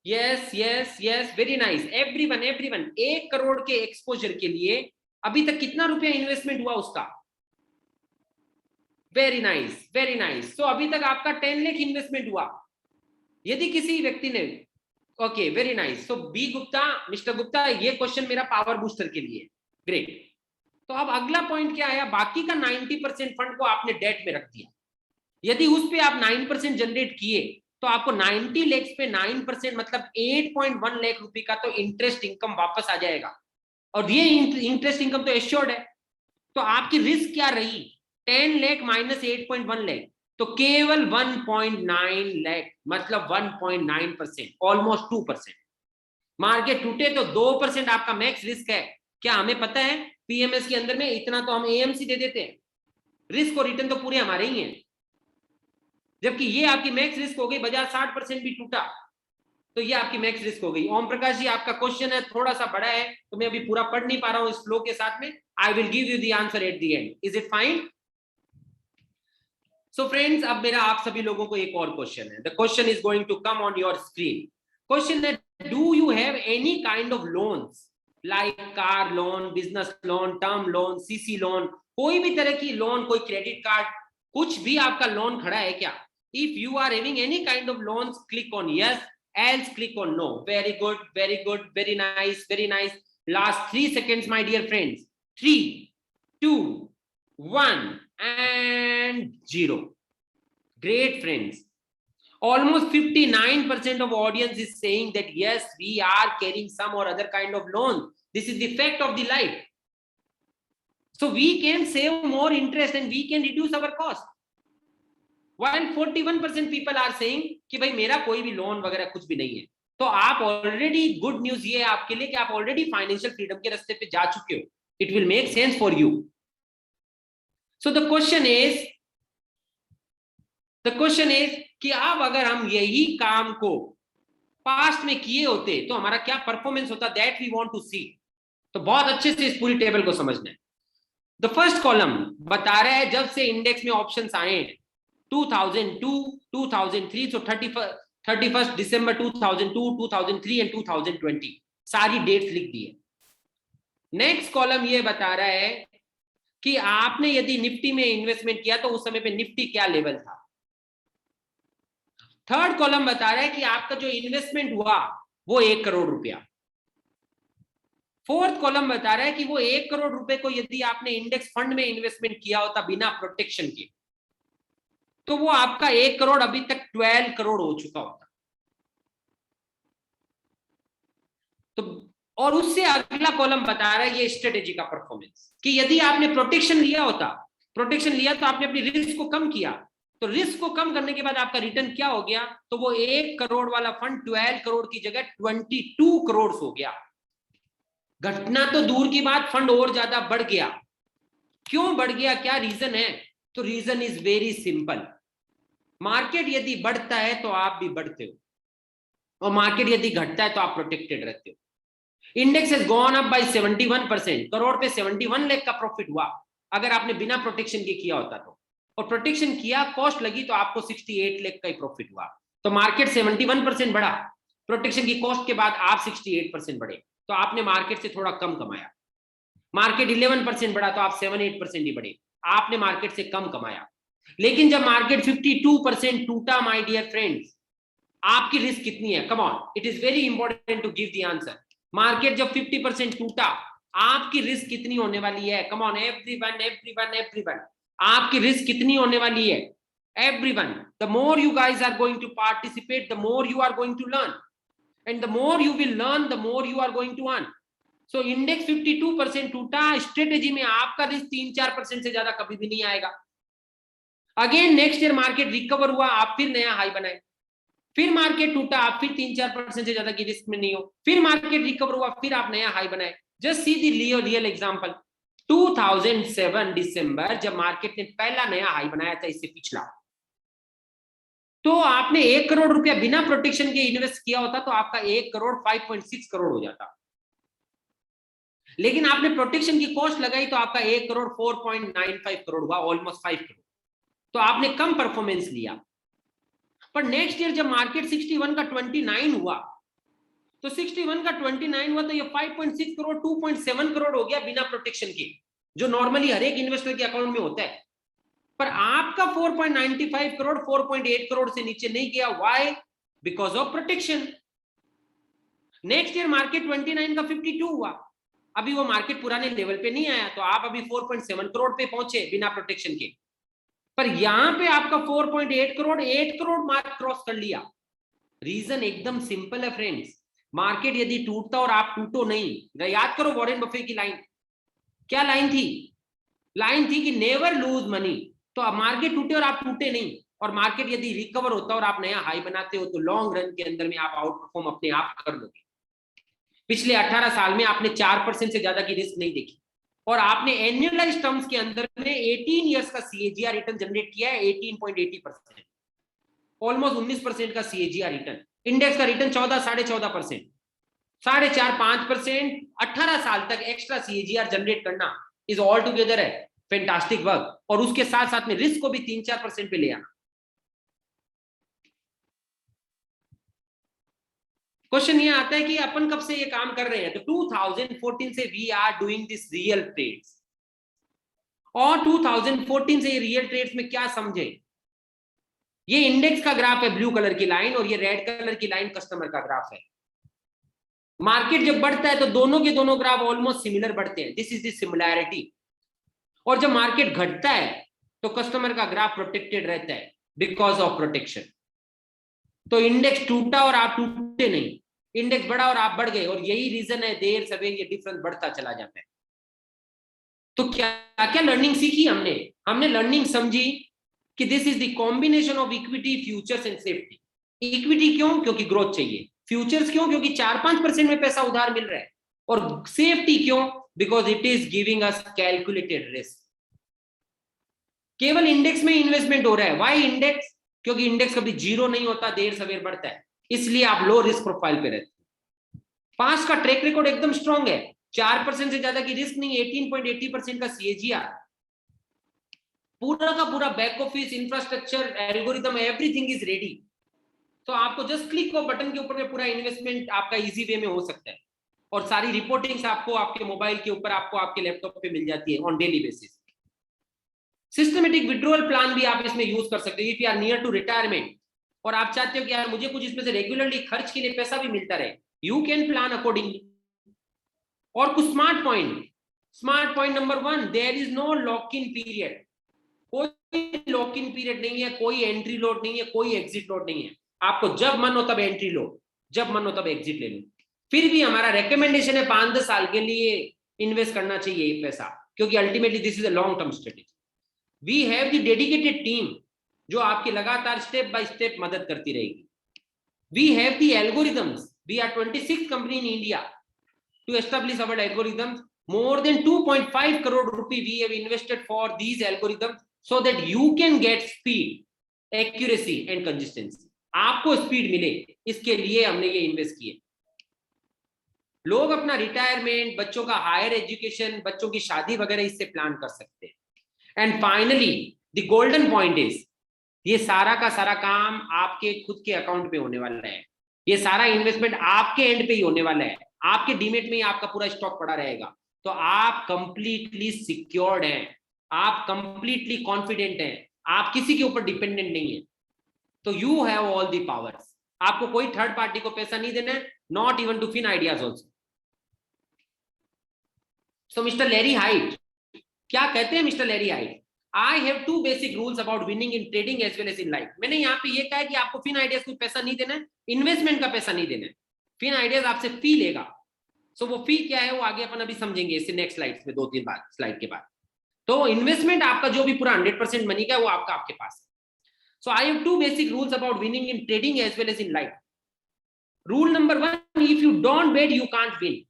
Yes yes yes, very nice everyone everyone. 1 crore के एक्सपोजर के लिए अभी तक कितना रुपया इन्वेस्टमेंट हुआ उसका? Very nice very nice. तो अभी तक आपका 10 लाख इन्वेस्टमेंट हुआ. यदि किसी व्यक्ति ने, ओके वेरी नाइस. तो बी गुप्ता, मिस्टर गुप्ता, ये क्वेश्चन मेरा पावर बूस्टर के लिए. ग्रेट. तो अब अगला पॉइंट क्या आया? बाकी का 90% फंड को आपने डेट में रख दिया. यदि उस पे आप 9% जनरेट किए तो आपको 90 लाख पे 9% मतलब 8.1 लाख रुपए का तो इंटरेस्ट इनकम वापस आ जाएगा. और ये इंटरेस्ट इनकम तो एश्योर्ड है. तो आपकी रिस्क क्या रही? 10 लाख माइनस 8.1 लाख, तो केवल 1.9 लाख मतलब 1.9%, ऑलमोस्ट 2%. मार्केट टूटे तो 2% आपका मैक्स रिस्क है. क्या हमें पता है पीएमएस के अंदर में इतना तो हम एएमसी दे देते हैं, रिस्क और रिटर्न तो पूरे हमारे ही हैं. जबकि ये आपकी मैक्स रिस्क हो गई. बाजार 60% भी टूटा तो ये आपकी मैक्स रिस्क हो गई. ओम प्रकाश जी, आपका क्वेश्चन है थोड़ा सा बड़ा है तो मैं अभी पूरा पढ़ नहीं पा रहा हूं इस फ्लो के साथ में. आई will give you the answer at the end. Is it fine? So friends, अब मेरा आप सभी लोगों को एक और क्वेश्चन है. The question is going to come on your screen. Question है, do you have any kind of loans like car loan, business loan, term loan, CC loan, कोई भी तरह की लोन, कोई क्रेडिट कार्ड, कुछ भी आपका लोन खड़ा है क्या? If you are having any kind of loans, click on yes else click on no. Very good, very good, very nice, very nice. Last 3 seconds, my dear friends. 3, 2, 1 and 0. Great, friends. Almost 59% of audience is saying that yes, we are carrying some or other kind of loan. This is the fact of the life. So we can save more interest and we can reduce our cost. While 41% people are saying कि भाई मेरा कोई भी loan वगैरह कुछ भी नहीं है. तो आप ऑलरेडी, गुड न्यूज ये है आपके लिए कि आप ऑलरेडी फाइनेंशियल फ्रीडम के रास्ते पे जा चुके हो. It will make sense for you. So the question is कि अब अगर हम यही काम को पास्ट में किए होते तो हमारा क्या परफॉर्मेंस होता, दैट वी वांट टू सी. तो बहुत अच्छे से इस पूरी टेबल को समझना है. द फर्स्ट कॉलम बता रहा है जब से इंडेक्स में ऑप्शंस आए 2002, 2003, so 31st December 2002, 2003 and 2020 सारी डेट्स लिख दी है. नेक्स्ट कॉलम ये बता रहा है कि आपने यदि निफ्टी में इन्वेस्टमेंट किया तो उस समय पे निफ्टी क्या लेवल था. थर्ड कॉलम बता रहा है कि आपका जो इन्वेस्टमेंट हुआ वो 1 करोड़ रुपया. फोर्थ कॉलम बता रहा है कि वो 1 करोड़ रुपए को यदि आपने इंडेक्स फंड में इन्वेस्टमेंट किया होता बिना प्रोटेक्शन के तो वो आपका 1 करोड़ अभी तक 12 करोड़ हो चुका होता. तो और उससे अगला कॉलम बता रहा है ये स्ट्रेटेजी का परफॉर्मेंस कि यदि आपने प्रोटेक्शन लिया तो आपने अपनी रिस्क को कम किया. तो रिस्क को कम करने के बाद आपका रिटर्न क्या हो गया, तो वो 1 करोड़ वाला फंड 12 करोड़ की जगह 22 करोड़ हो गया. घटना तो दूर की बात, फंड और ज्यादा बढ़ गया. क्यों बढ़ गया, क्या रीजन है? तो reason is very simple. Market यदि बढ़ता है तो आप भी बढ़ते हो और मार्केट यदि घटता है तो आप प्रोटेक्टेड रहते हो. Index has gone up by 71%. Crore पे 71 लाख का प्रॉफिट हुआ अगर आपने बिना प्रोटेक्शन के किया होता तो, और प्रोटेक्शन किया, कॉस्ट लगी तो आपको 68 लाख का ही प्रॉफिट हुआ. तो मार्केट 71% बढ़ा, प्रोटेक्शन की कॉस्ट के बाद आप 68% बढ़े तो आपने मार्केट से थोड़ा कम कमाया. मार्केट 11% बढ़ा तो आप 7-8% ही बढ़े, आपने मार्केट से कम कमाया. लेकिन जब मार्केट 52% टूटा माय डियर फ्रेंड्स, आपकी रिस्क कितनी है? Come on, it is very important to give the answer. Market जब 50% टूटा, आपकी रिस्क कितनी होने वाली है? कम ऑन एवरीवन, आपकी रिस्क कितनी होने वाली है? Everyone. The more you guys are going to participate, the more you are going to learn, and the more you will learn, the more you are going to earn. So index 52% टूटा, strategy में आपका risk 3-4% से ज्यादा कभी भी नहीं आएगा. Again next year market recover हुआ, आप फिर नया हाई बनाए. फिर मार्केट टूटा, आप फिर 3-4% से ज्यादा की रिस्क में नहीं हो. फिर मार्केट रिकवर हुआ, फिर आप नया हाई बनाए. जस्ट सी दी रियल एग्जांपल. 2007 दिसंबर जब मार्केट ने पहला नया हाई बनाया था, इससे पिछला, तो आपने 1 करोड़ रुपया बिना प्रोटेक्शन के इन्वेस्ट किया होता तो आपका 1 करोड़ 5.6 करोड़ हो जाता. लेकिन आपने प्रोटेक्शन की कॉस्ट लगाई तो आपका 1 करोड़ 4.95 करोड़ हुआ, ऑलमोस्ट 5 करोड़. तो आपने कम परफॉर्मेंस लिया. पर नेक्स्ट ईयर जब मार्केट 61 का 29 हुआ, तो 61 का 29 हुआ तो ये 5.6 करोड़ 2.7 करोड़ हो गया बिना प्रोटेक्शन के, जो नॉर्मली हर एक इन्वेस्टर के अकाउंट में होता है. पर आपका 4.95 करोड़ 4.8 करोड़ से नीचे नहीं गया. Why? Because of protection. Next year market 29 का 52 हुआ, अभी वो मार्केट पुराने लेवल पे नहीं आया, तो आप अभी 4.7 करोड़ पे पहुंचे बिना प्रोटेक्शन के. पर यहां पे आपका 4.8 करोड़ 8 करोड़ मार्क क्रॉस कर लिया. रीजन एकदम सिंपल है फ्रेंड्स. मार्केट यदि टूटता और आप टूटो नहीं, याद करो वॉरेन बफे की लाइन. क्या लाइन थी? लाइन थी कि नेवर लूज मनी. तो अब मार्केट टूटे और आप टूटे नहीं, और मार्केट यदि रिकवर होता और आप नया हाई बनाते हो तो लॉन्ग रन के अंदर में आप आउट परफॉर्म अपने आप कर लोगे. पिछले 18 साल में आपने 4% से ज्यादा की रिस्क नहीं देखी, और आपने एनुअलाइज टर्म्स के अंदर में 18 इयर्स का सीएजीआर रिटर्न जनरेट किया है 18.80%, ऑलमोस्ट 19% का सीएजीआर रिटर्न. इंडेक्स का रिटर्न 14-14.5%, 4.5-5%. 18 साल तक एक्स्ट्रा सीएजीआर जनरेट करना इज ऑल टुगेदर है फैंटास्टिक वर्क, और उसके साथ साथ में रिस्क को भी 3-4% पे ले आना. क्वेश्चन ये आता है कि अपन कब से ये काम कर रहे हैं? तो 2014 से we are doing this real trades. और 2014 से ये रियल ट्रेड्स में क्या समझे? ये इंडेक्स का ग्राफ है ब्लू कलर की लाइन, और ये रेड कलर की लाइन कस्टमर का ग्राफ है। मार्केट जब बढ़ता है तो दोनों के दोनों ग्राफ ऑलमोस्ट सिमिलर बढ़ते हैं, दिस इज द सिमिलैरिटी। और जब मार्केट घटता है तो कस्टमर का ग्राफ प्रोटेक्टेड रहता है बिकॉज ऑफ प्रोटेक्शन। तो इंडेक्स टूटा और आप टूटे नहीं, इंडेक्स बढ़ा और आप बढ़ गए, और यही रीजन है देर सवेर ये डिफरेंस बढ़ता चला जाता है। तो क्या क्या लर्निंग सीखी हमने? हमने लर्निंग समझी कि this is the combination of equity, futures and safety. Equity क्यों? क्योंकि ग्रोथ चाहिए। फ्यूचर्स क्यों? क्योंकि 4-5% में पैसा उधार मिल रहा है। और सेफ्टी क्यों? Because it is giving us calculated risk. केवल इंडेक्स में इन्वेस्टमेंट हो रहा है। Why index? क्योंकि इंडेक्स कभी जीरो नहीं होता, देर सवेर बढ़ता है, इसलिए आप लो रिस्क प्रोफाइल पे रहते हैं। पास का ट्रैक रिकॉर्ड एकदम स्ट्रॉन्ग है, 4% से ज्यादा की रिस्क नहीं, 18.80% का सीएजीआर, पूरा का पूरा back office infrastructure algorithm everything is ready. तो आपको जस्ट क्लिक को बटन के ऊपर में पूरा इन्वेस्टमेंट आपका इजी वे में हो सकता है, और सारी रिपोर्टिंग्स आपको आपके मोबाइल के ऊपर, आपको आपके लैपटॉप पे मिल जाती है on daily basis. Systematic withdrawal plan भी आप इसमें यूज कर सकते हो। If you are near to retirement और आप चाहते हो कि यार मुझे कुछ इसमें से रेगुलरली खर्च के लिए पैसा भी मिलता रहे, यू कैन प्लान अकॉर्डिंगली। और कुछ smart point number 1, there is no lock in period. कोई लॉक इन पीरियड नहीं है, कोई एंट्री लोड नहीं है, कोई एग्जिट लोड नहीं है। आपको जब मन हो तब एंट्री लो, जब मन हो तब एग्जिट ले लो। फिर भी हमारा रेकमेंडेशन है 5-10 साल के लिए इन्वेस्ट करना चाहिए ये पैसा, क्योंकि ultimately this is a long term strategy. We have the dedicated team जो आपकी लगातार स्टेप बाय स्टेप मदद करती रहेगी। We have the algorithms, we are 26th company in India to establish our algorithms. More than 2.5 crore rupee we have invested for these algorithms so that you can get speed, accuracy and consistency. आपको speed मिले, इसके लिए हमने ये invest किए। लोग अपना retirement, बच्चों का हायर एजुकेशन, बच्चों की शादी वगैरह इससे प्लान कर सकते हैं। And finally the golden point is, ये सारा का सारा काम आपके खुद के अकाउंट पे होने वाला है। ये सारा इन्वेस्टमेंट आपके एंड पे ही होने वाला है, आपके डीमेट में ही आपका पूरा स्टॉक पड़ा रहेगा। तो आप कंप्लीटली सिक्योर्ड हैं, आप कंप्लीटली कॉन्फिडेंट हैं, आप किसी के ऊपर डिपेंडेंट नहीं है। तो you have all the powers. आपको कोई थर्ड पार्टी को पैसा नहीं देना है, not even to Fin Ideas also. So mister Larry Hite क्या कहते हैं? Mister Larry Hite, I have 2 basic rules about winning in trading as well as in life. मैंने यहाँ पे ये कहा है कि आपको फिन आइडियाज को पैसा नहीं देना है, इन्वेस्टमेंट का पैसा नहीं देना है। फिन आइडियाज आपसे फी लेगा। सो वो फी क्या है वो आगे अपन अभी समझेंगे इससे नेक्स्ट स्लाइड्स में, 2-3 बार स्लाइड के बाद। तो इन्वेस्टमेंट आपका जो भी पूरा 100% मनी का है वो आपके पास है। So I have 2 basic rules about winning in trading as well as in life. Rule number 1, if you don't bet you can't win.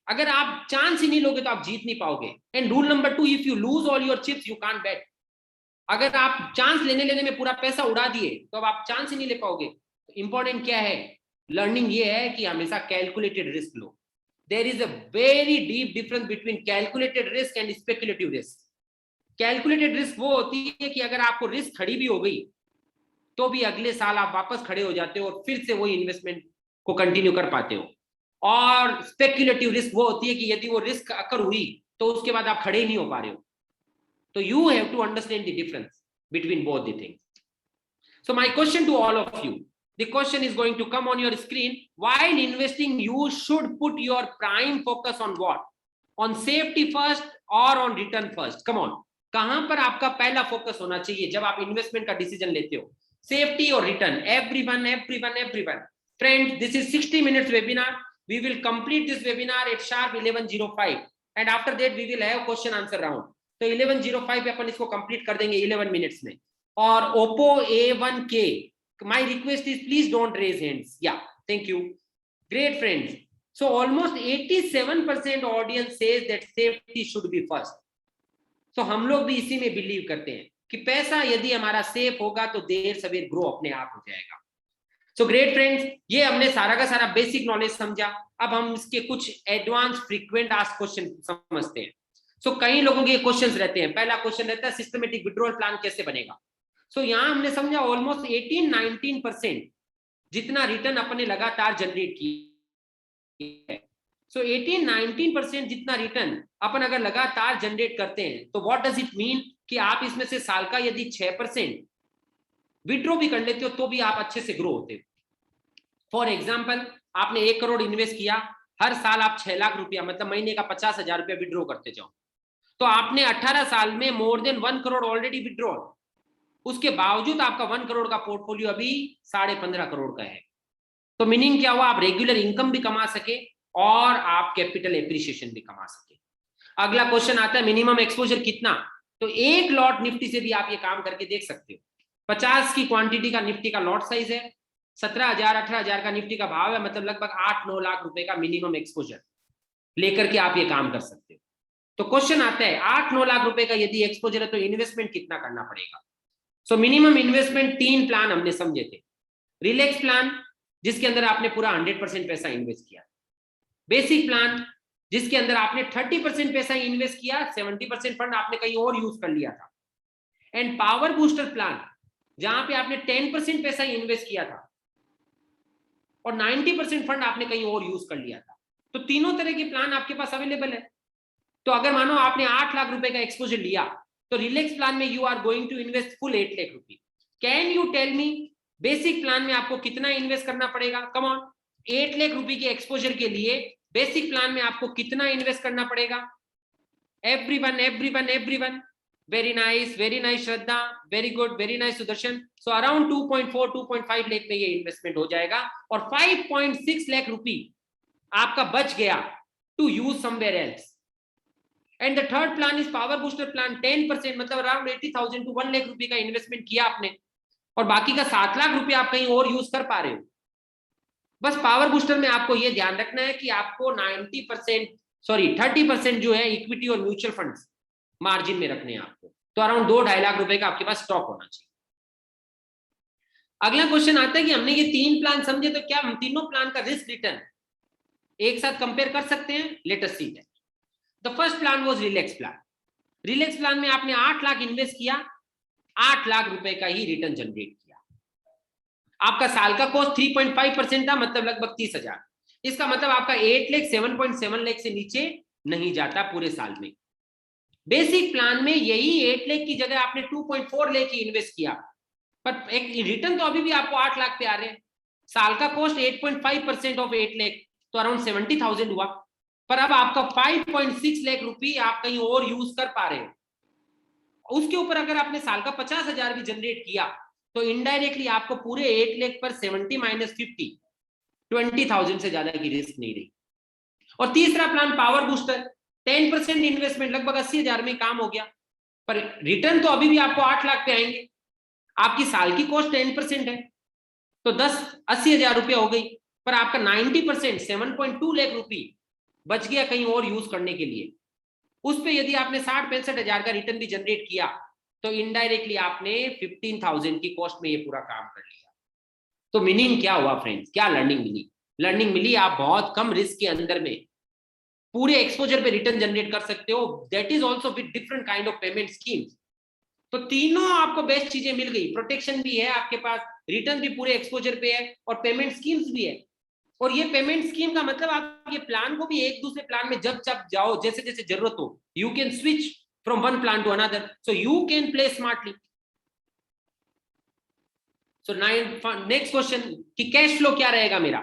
अगर आप चांस ही नहीं लोगे तो आप जीत नहीं पाओगे। And rule number 2, if you lose all your chips you can't bet. अगर आप चांस लेने में पूरा पैसा उड़ा दिए तो अब आप चांस ही नहीं ले पाओगे। तो इंपॉर्टेंट क्या है? लर्निंग ये है कि हमेशा calculated risk low. There is a very deep difference between calculated risk and speculative risk. Calculated risk वो होती है कि अगर आपको रिस्क खड़ी भी हो गई तो भी अगले साल आप वापस खड़े हो जाते हो और फिर से वही इन्वेस्टमेंट को कंटिन्यू कर पाते हो। और स्पेक्युलेटिव रिस्क वो होती है कि यदि वो रिस्क अकर हुई तो उसके बाद आप खड़े ही नहीं हो पा रहे हो। तो you have to understand the difference between both the things. So my question to all of you, the question is going to come on your screen. While investing, you should put your prime focus on what? On safety first or on return first? Come on, कहां पर आपका पहला focus होना चाहिए जब आप investment का decision लेते हो? सेफ्टी और return? everyone friends, this is 60 minutes webinar. We will complete this webinar at sharp 11:05 and after that we will have question answer round. तो 11:05 पे अपन इसको कंप्लीट कर देंगे 11 मिनट्स में। और Oppo A1K, my request is please don't raise hands. Yeah, thank you. Great friends. So almost 87% audience says that safety should be first. So हम लोग भी इसी में बिलीव करते हैं कि पैसा यदि हमारा सेफ होगा तो देर सवेर ग्रो अपने आप हो जाएगा। So great friends, ये हमने सारा का सारा बेसिक नॉलेज समझा। अब हम इसके कुछ एडवांस फ्रीक्वेंट आस्क्ड क्वेश्चन समझते हैं। So कई लोगों के क्वेश्चंस रहते हैं। पहला क्वेश्चन रहता है सिस्टमेटिक विड्रॉल प्लान कैसे बनेगा। सो यहाँ हमने समझा ऑलमोस्ट 18-19% जितना रिटर्न अपने लगातार जनरेट किया है। सो 18-19% जितना रिटर्न अपन अगर लगातार जनरेट करते हैं तो व्हाट डज इट मीन कि आप इसमें से साल का यदि 6% विड्रॉ भी कर लेते हो तो भी आप अच्छे से ग्रो होते हो। फॉर एग्जाम्पल, आपने 1 करोड़ इन्वेस्ट किया, हर साल आप 6 लाख रुपया मतलब महीने का 50,000 रुपया विड्रॉ करते जाओ, तो आपने 18 साल में more than 1 crore already withdraw. उसके बावजूद आपका 1 करोड़ का पोर्टफोलियो अभी 15.5 करोड़ का है। तो मीनिंग क्या हुआ, आप रेगुलर इनकम भी कमा सके और आप कैपिटल एप्रिसिएशन भी कमा सके। अगला क्वेश्चन आता है मिनिमम एक्सपोजर कितना। तो एक लॉट निफ्टी से भी आप ये काम करके देख सकते हो। 50 की क्वांटिटी का निफ्टी का लॉट साइज है, 17,000 18,000 का निफ्टी का भाव है, मतलब लगभग 8-9 लाख रुपए का मिनिमम एक्सपोजर लेकर के आप ये काम कर सकते हो। तो क्वेश्चन आता है 8-9 लाख रुपए का यदि एक्सपोजर है तो इन्वेस्टमेंट कितना करना पड़ेगा। सो मिनिमम इन्वेस्टमेंट 3 प्लान हमने समझे थे। रिलैक्स प्लान जिसके अंदर आपने पूरा 100% पैसा इन्वेस्ट किया, बेसिक प्लान जिसके अंदर आपने 30% पैसा इन्वेस्ट किया, 70% फंड आपने कहीं और यूज कर लिया था, एंड पावर बूस्टर प्लान जहां पे आपने 10% पैसा इन्वेस्ट किया था और 90% फंड आपने कहीं और यूज कर लिया था। तो तीनों तरह के प्लान आपके पास अवेलेबल है। तो अगर मानो आपने 8 लाख रुपए का एक्सपोजर लिया तो रिलैक्स प्लान में you are going to invest full 8 lakh रुपए। Can you tell me basic plan में आपको कितना इन्वेस्ट करना पड़ेगा? कम ऑन, 8 लाख रुपए के एक्सपोजर के लिए बेसिक प्लान में आपको कितना इन्वेस्ट करना पड़ेगा? Everyone everyone everyone, very nice Shraddha, very good, very nice Sudarshan. So around 2.4 2.5 lakh में ये इन्वेस्टमेंट हो जाएगा और 5.6 लाख रुपए आपका बच गया to use somewhere else. And the third plan is power booster plan, 10% मतलब अराउंड 80,000 टू 1 लाख रुपए का इन्वेस्टमेंट किया आपने और बाकी का 7 लाख रुपए आप कहीं और यूज कर पा रहे हो। बस पावर बूस्टर में आपको ये ध्यान रखना है कि आपको 30% जो है इक्विटी और म्यूचुअल फंड्स मार्जिन में रखने हैं आपको। तो अराउंड 2-2.5 लाख रुपए का आपके पास स्टॉक होना चाहिए। अगला क्वेश्चन आता है कि हमने ये 3 प्लान समझे, तो क्या हम तीनों प्लान का रिस्क रिटर्न एक साथ कंपेयर कर सकते हैं? Late us see that. The first plan was relax plan. Relax plan में आपने 8 लाख इन्वेस्ट किया, 8 लाख रुपए का ही रिटर्न जनरेट किया। आपका साल का कॉस्ट 3.5% था, मतलब लगभग 30,000। इसका मतलब आपका 8 लाख 7.7 लाख से नीचे नहीं जाता पूरे साल में। बेसिक प्लान में यही 8 लाख की जगह आपने 2.4 लाख ही इन्वेस्ट किया, पर एक रिटर्न तो अभी भी आपको 8 लाख पे आ रहे हैं। साल का कॉस्ट 8.5% ऑफ 8 लाख, तो अराउंड 70,000 हुआ। पर अब आपका 5.6 लाख रुपए आप कहीं और यूज कर पा रहे हो। उसके ऊपर अगर आपने साल का 50,000 भी जनरेट किया तो इनडायरेक्टली आपको पूरे 8 लाख पर 70 माइनस 50, 20,000 से ज्यादा की रिस्क नहीं रही। और तीसरा प्लान पावर बूस्टर, 10% इन्वेस्टमेंट लगभग 80,000 में काम हो गया, पर रिटर्न तो अभी भी आपको 8 लाख पे आएंगे। आपकी साल की कॉस्ट 10% है तो 80,000 रुपया हो गई, पर आपका 90% 7.2 लाख रुपए बच गया कहीं और यूज करने के लिए। उस पे यदि आपने 60-65,000 का रिटर्न भी जनरेट किया तो इनडायरेक्टली आपने 15,000 की कॉस्ट में ये पूरा काम कर लिया। तो मीनिंग क्या हुआ फ्रेंड्स, क्या लर्निंग मिली? लर्निंग मिली आप बहुत कम रिस्क के अंदर में पूरे एक्सपोजर पे रिटर्न जनरेट कर सकते हो, that is also with different kind of payment schemes. तो तीनों आपको बेस्ट चीजें मिल गई, प्रोटेक्शन भी है आपके पास, रिटर्न भी पूरे एक्सपोजर पे है और पेमेंट स्कीम्स भी है। और ये पेमेंट स्कीम का मतलब आप ये प्लान को भी एक दूसरे प्लान में जब जब जाओ, जैसे जैसे जरूरत हो, you can switch from one plan to another, so you can play smartly. So next question कि कैश फ्लो क्या रहेगा मेरा।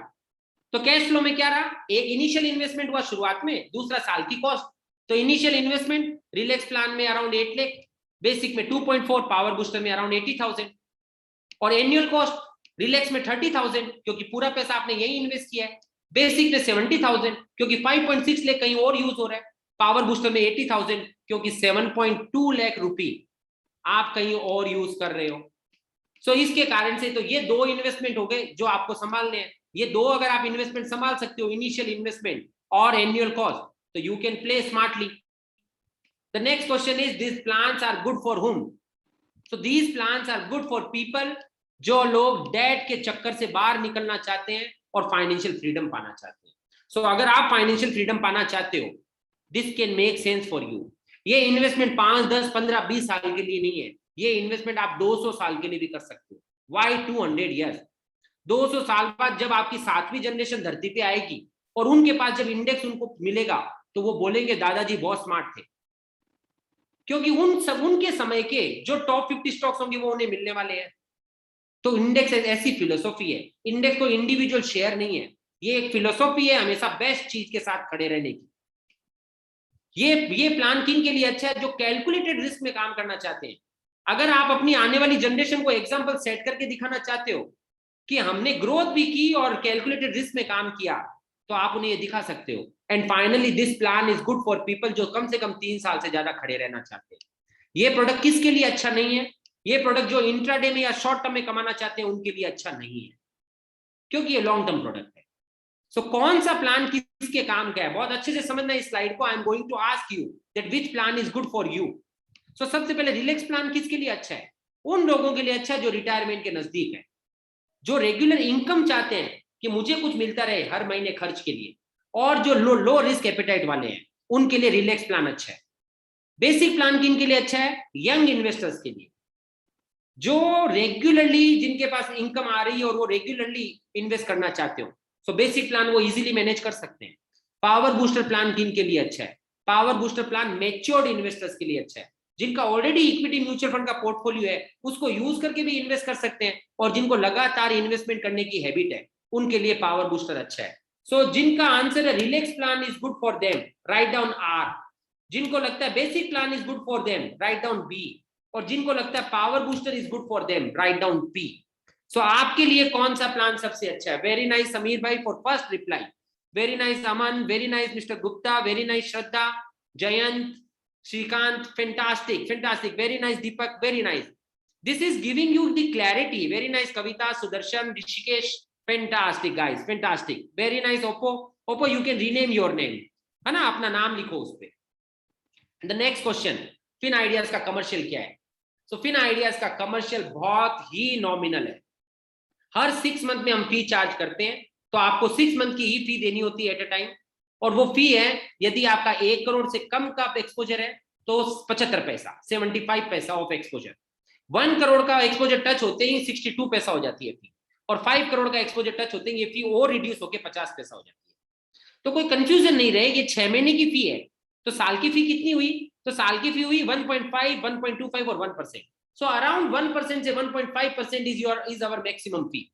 तो कैश फ्लो में क्या रहा, एक इनिशियल इन्वेस्टमेंट हुआ शुरुआत में, दूसरा साल की कॉस्ट। तो इनिशियल इन्वेस्टमेंट रिलैक्स प्लान में अराउंड 8 लाख, बेसिक में 2.4, पावर बूस्टर में अराउंड 80,000 और एनुअल कॉस्ट रिलैक्स में 30,000 क्योंकि पूरा पैसा आपने यही इन्वेस्ट किया है, बेसिक में 70,000 क्योंकि 5.6 लाख कहीं और यूज हो रहा है, पावर बूस्टर में 80,000 क्योंकि 7.2 लाख रुपए आप कहीं और यूज कर रहे हो। सो इसके कारण से तो ये 2 इन्वेस्टमेंट हो गए जो आपको संभालने हैं। ये 2 अगर आप इन्वेस्टमेंट संभाल सकते हो, इनिशियल इन्वेस्टमेंट और एनुअल कॉस्ट, तो you can play smartly. The next question is this plans are good for whom? So these plans are good for people जो लोग डेट के चक्कर से बाहर निकलना चाहते हैं और फाइनेंशियल फ्रीडम पाना चाहते हैं। सो अगर आप फाइनेंशियल फ्रीडम पाना चाहते हो, this can make sense for you. ये इन्वेस्टमेंट 5, 10, 15, 20 साल के लिए नहीं है, ये इन्वेस्टमेंट आप 200 साल के लिए भी कर सकते हो। Y 200 years? 200 साल बाद जब आपकी 7वीं जनरेशन धरती पे आएगी और उनके पास जब इंडेक्स उनको मिलेगा तो वो बोलेंगे दादाजी बहुत स्मार्ट थे, क्योंकि उनके समय के जो टॉप 50 स्टॉक्स होंगे वो उन्हें मिलने वाले हैं। तो इंडेक्स ऐसी फिलोसॉफी है, इंडेक्स कोई इंडिविजुअल शेयर नहीं है, ये एक फिलोसॉफी है हमेशा बेस्ट चीज के साथ खड़े रहने की। ये प्लान किन के लिए अच्छा है? जो कैलकुलेटेड रिस्क में काम करना चाहते हैं। अगर आप अपनी आने वाली जनरेशन को एग्जांपल सेट करके दिखाना चाहते हो कि हमने ग्रोथ भी की और कैलकुलेटेड रिस्क में काम किया, तो आप उन्हें ये दिखा सकते हो। And finally this plan is good for people जो कम से कम 3 साल से ज्यादा खड़े रहना चाहते हैं। ये प्रोडक्ट किसके लिए अच्छा नहीं है? ये प्रोडक्ट जो इंट्राडे में या शॉर्ट टर्म में कमाना चाहते हैं उनके लिए अच्छा नहीं है, क्योंकि ये लॉन्ग टर्म प्रोडक्ट है। सो कौन सा प्लान किसके काम का है, बहुत अच्छे से समझना इस स्लाइड को। I am going to ask you that which plan is good for you. So सबसे पहले रिलैक्स प्लान किसके लिए अच्छा है? उन लोगों के लिए अच्छा है जो रिटायरमेंट के नजदीक है, जो रेगुलर इनकम चाहते हैं कि मुझे कुछ मिलता रहे हर महीने खर्च के लिए, और जो लो रिस्क एपेटाइट वाले हैं उनके लिए रिलैक्स प्लान अच्छा है। बेसिक प्लान किन के लिए अच्छा है? यंग इन्वेस्टर्स के लिए, जो रेगुलरली जिनके पास इनकम आ रही है और वो रेगुलरली इन्वेस्ट करना चाहते हो। सो बेसिक प्लान वो इजीली मैनेज कर सकते हैं। पावर बूस्टर प्लान किन के लिए अच्छा है? Power booster plan matured investors के लिए अच्छा है, जिनका ऑलरेडी इक्विटी म्यूचुअल फंड का पोर्टफोलियो है, उसको यूज करके भी इन्वेस्ट कर सकते हैं, और जिनको लगातार इन्वेस्टमेंट करने की हैबिट है उनके लिए पावर बूस्टर अच्छा है। सो जिनका आंसर है relax plan is good for them, write down R. जिनको लगता है basic plan is good for them, write down B. और जिनको लगता है power booster is good for them, write down P. So आपके लिए कौन सा प्लान सबसे अच्छा है? वेरी नाइस समीर भाई for first reply, very nice Aman, very nice mister Gupta, very nice Shraddha, Jayant, Shrikant, fantastic, very nice Deepak, very nice. This is giving you the clarity, very nice Kavita, Sudarshan, Rishikesh, fantastic guys, fantastic, very nice. Oppo you can rename your name, है ना, अपना नाम लिखो उस पे। The next question, Fin ideas का commercial क्या है? सो फिन आइडियाज का कमर्शियल बहुत ही नॉमिनल है। हर 6 मंथ में हम फी चार्ज करते हैं, तो आपको 6 मंथ की ही फी देनी होती है एट अ टाइम। और वो फी है, यदि आपका 1 करोड़ से कम का एक्सपोजर है तो 75 पैसा, 75 पैसा ऑफ एक्सपोजर। 1 करोड़ का एक्सपोजर टच होते ही 62 पैसा हो जाती है फी, और 5 करोड़ का एक्सपोजर टच होते ही ये फी और रिड्यूस होकर 50 पैसा हो जाती है। तो कोई कंफ्यूजन नहीं रहे, ये 6 महीने की फी है, तो साल की फी कितनी हुई? तो साल की फी हुई 1.5, 1.25 और 1%। सो अराउंड 1% से 1.5% इज आवर मैक्सिमम फी।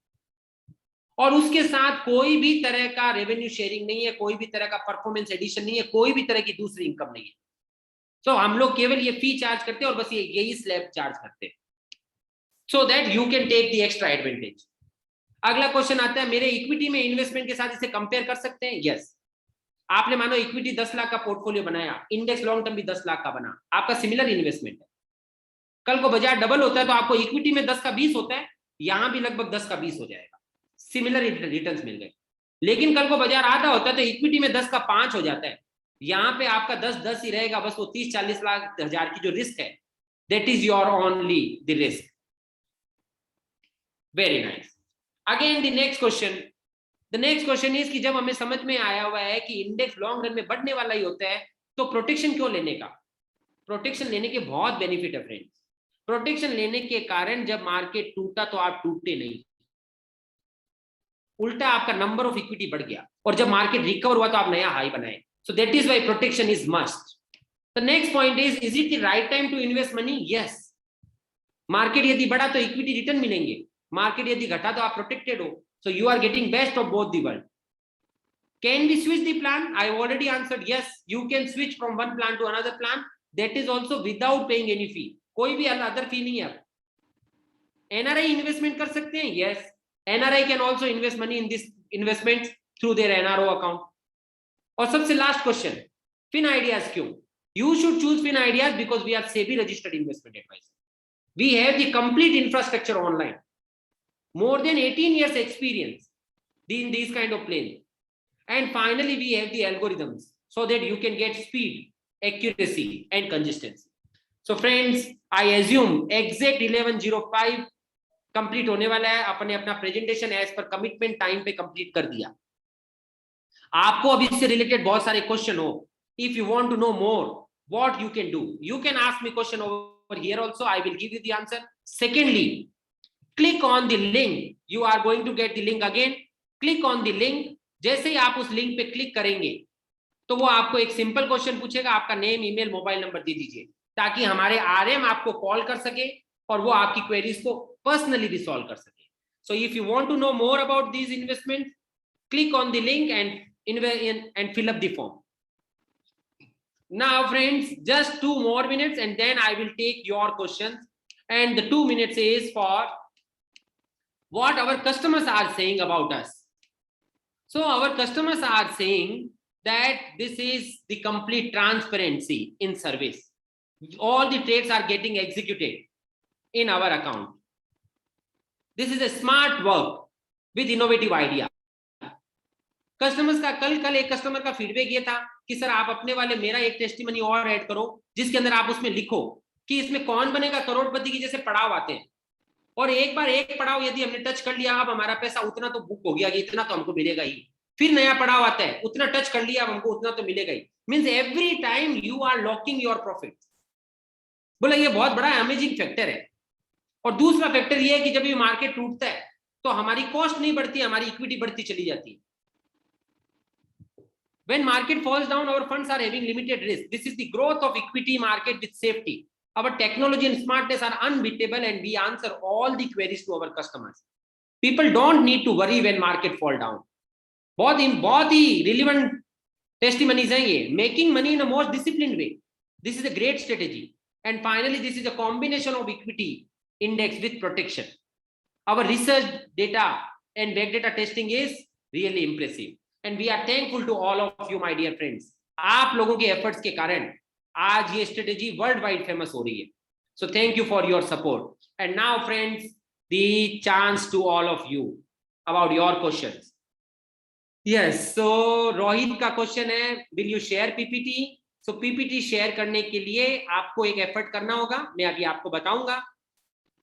और उसके साथ कोई भी तरह का रेवेन्यू शेयरिंग नहीं है, कोई भी तरह का परफॉर्मेंस एडिशन नहीं है, कोई भी तरह की दूसरी इनकम नहीं है। सो हम लोग केवल ये फी चार्ज करते हैं और बस यही स्लैब चार्ज करते हैं, so that you can take the extra advantage. अगला क्वेश्चन आता है, मेरे इक्विटी में इन्वेस्टमेंट के साथ इसे कंपेयर कर सकते हैं? यस। आपने मानो इक्विटी 10 लाख का पोर्टफोलियो बनाया, इंडेक्स लॉन्ग टर्म भी 10 लाख का बना, आपका सिमिलर इन्वेस्टमेंट है। कल को बाजार डबल होता है तो आपको इक्विटी में 10 का 20 होता है, यहां भी लगभग 10 का 20 हो जाएगा, सिमिलर रिटर्न्स मिल गए। लेकिन कल को बाजार आधा होता है तो इक्विटी में 10 का 5 हो जाता है, यहां पे आपका 10 ही रहेगा, बस वो 30-40 लाख हजार की जो रिस्क है, that is your only the risk. Very nice. Again the next question, the next question is कि जब हमें समझ में आया हुआ है कि इंडेक्स लॉन्ग रन में बढ़ने वाला ही होता है, तो प्रोटेक्शन क्यों लेने का? प्रोटेक्शन लेने के बहुत बेनिफिट है फ्रेंड्स। प्रोटेक्शन लेने के कारण जब मार्केट टूटा तो आप टूटे नहीं, उल्टा आपका नंबर ऑफ इक्विटी बढ़ गया, और जब मार्केट रिकवर हुआ तो आप नया हाई बनाए। So that is why protection is must. The next point is it the right time to invest money? Yes. Market यदि बढ़ा तो इक्विटी रिटर्न मिलेंगे, मार्केट यदि घटा तो आप प्रोटेक्टेड हो, so you are getting best of both the world. Can we switch the plan? I already answered yes. You can switch from one plan to another plan. That is also without paying any fee. कोई भी other फी नहीं है। NRI investment कर सकते हैं? Yes. NRI can also invest money in this investment through their NRO account. और सबसे last question, Fin Ideas क्यों? You should choose Fin Ideas because we are SEBI registered investment advisor. We have the complete infrastructure online. More than 18 years experience in these kind of planes. And finally, we have the algorithms so that you can get speed, accuracy, and consistency. So friends, I assume exact 11:05 complete होने वाला है। अपने अपना presentation as per commitment time पे complete कर दिया। आपको अभी इससे रिलेटेड बहुत सारे क्वेश्चन हो, if you want to know more what you can do, you can ask me question over here also, I will give you the answer. Secondly, click on the link, you are going to get the link again, click on the link. जैसे ही आप उस link पे click करेंगे तो वो आपको एक सिंपल क्वेश्चन पूछेगा, आपका नेम, ईमेल, मोबाइल नंबर दे दीजिए, ताकि हमारे आरएम आपको कॉल कर सके और वो आपकी क्वेरीज को पर्सनली भी सॉल्व कर सके। So if you want to know more about these investments, click on the link and fill up the form. Now friends, just 2 more minutes and then I will take your questions, and the 2 minutes is for what our customers are saying about us. So our customers are saying that this is the complete transparency in service. All the trades are getting executed in our account. This is a smart work with innovative idea. Customers का कल एक customer का feedback ये था कि sir आप अपने वाले मेरा एक टेस्टिमनी और ऐड करो जिसके अंदर आप उसमें लिखो कि इसमें कौन बनेगा करोड़पति की जैसे पड़ाव आते हैं, और एक बार एक पड़ाव यदि हमने टच कर लिया अब हमारा पैसा उतना तो बुक हो गया कि इतना तो हमको मिलेगा ही, फिर नया पड़ाव आता है उतना टच कर लिया अब हमको उतना तो मिलेगा ही, means every time you are locking your profit. बोला ये बहुत बड़ा अमेजिंग फैक्टर है। और दूसरा फैक्टर ये है कि जब ये मार्केट टूटता है तो हमारी कॉस्ट नहीं बढ़ती, हमारी इक्विटी बढ़ती चली जाती है। When market falls down, our funds are having limited risk. This is the growth of equity market with safety. Our technology and smartness are unbeatable and we answer all the queries to our customers. People don't need to worry when market fall down. बहुत ही relevant testimonies हैं ये. Making money in a most disciplined way. This is a great strategy. And finally, this is a combination of equity index with protection. Our research data and back data testing is really impressive. And we are thankful to all of you, my dear friends. आप लोगों के efforts के कारण आज ये strategy worldwide famous हो रही है. So thank you for your support. And now, friends, the chance to all of you about your questions. Yes. So Rohit का question है, will you share PPT? So PPT share करने के लिए आपको एक effort करना होगा. मैं अभी आपको बताऊंगा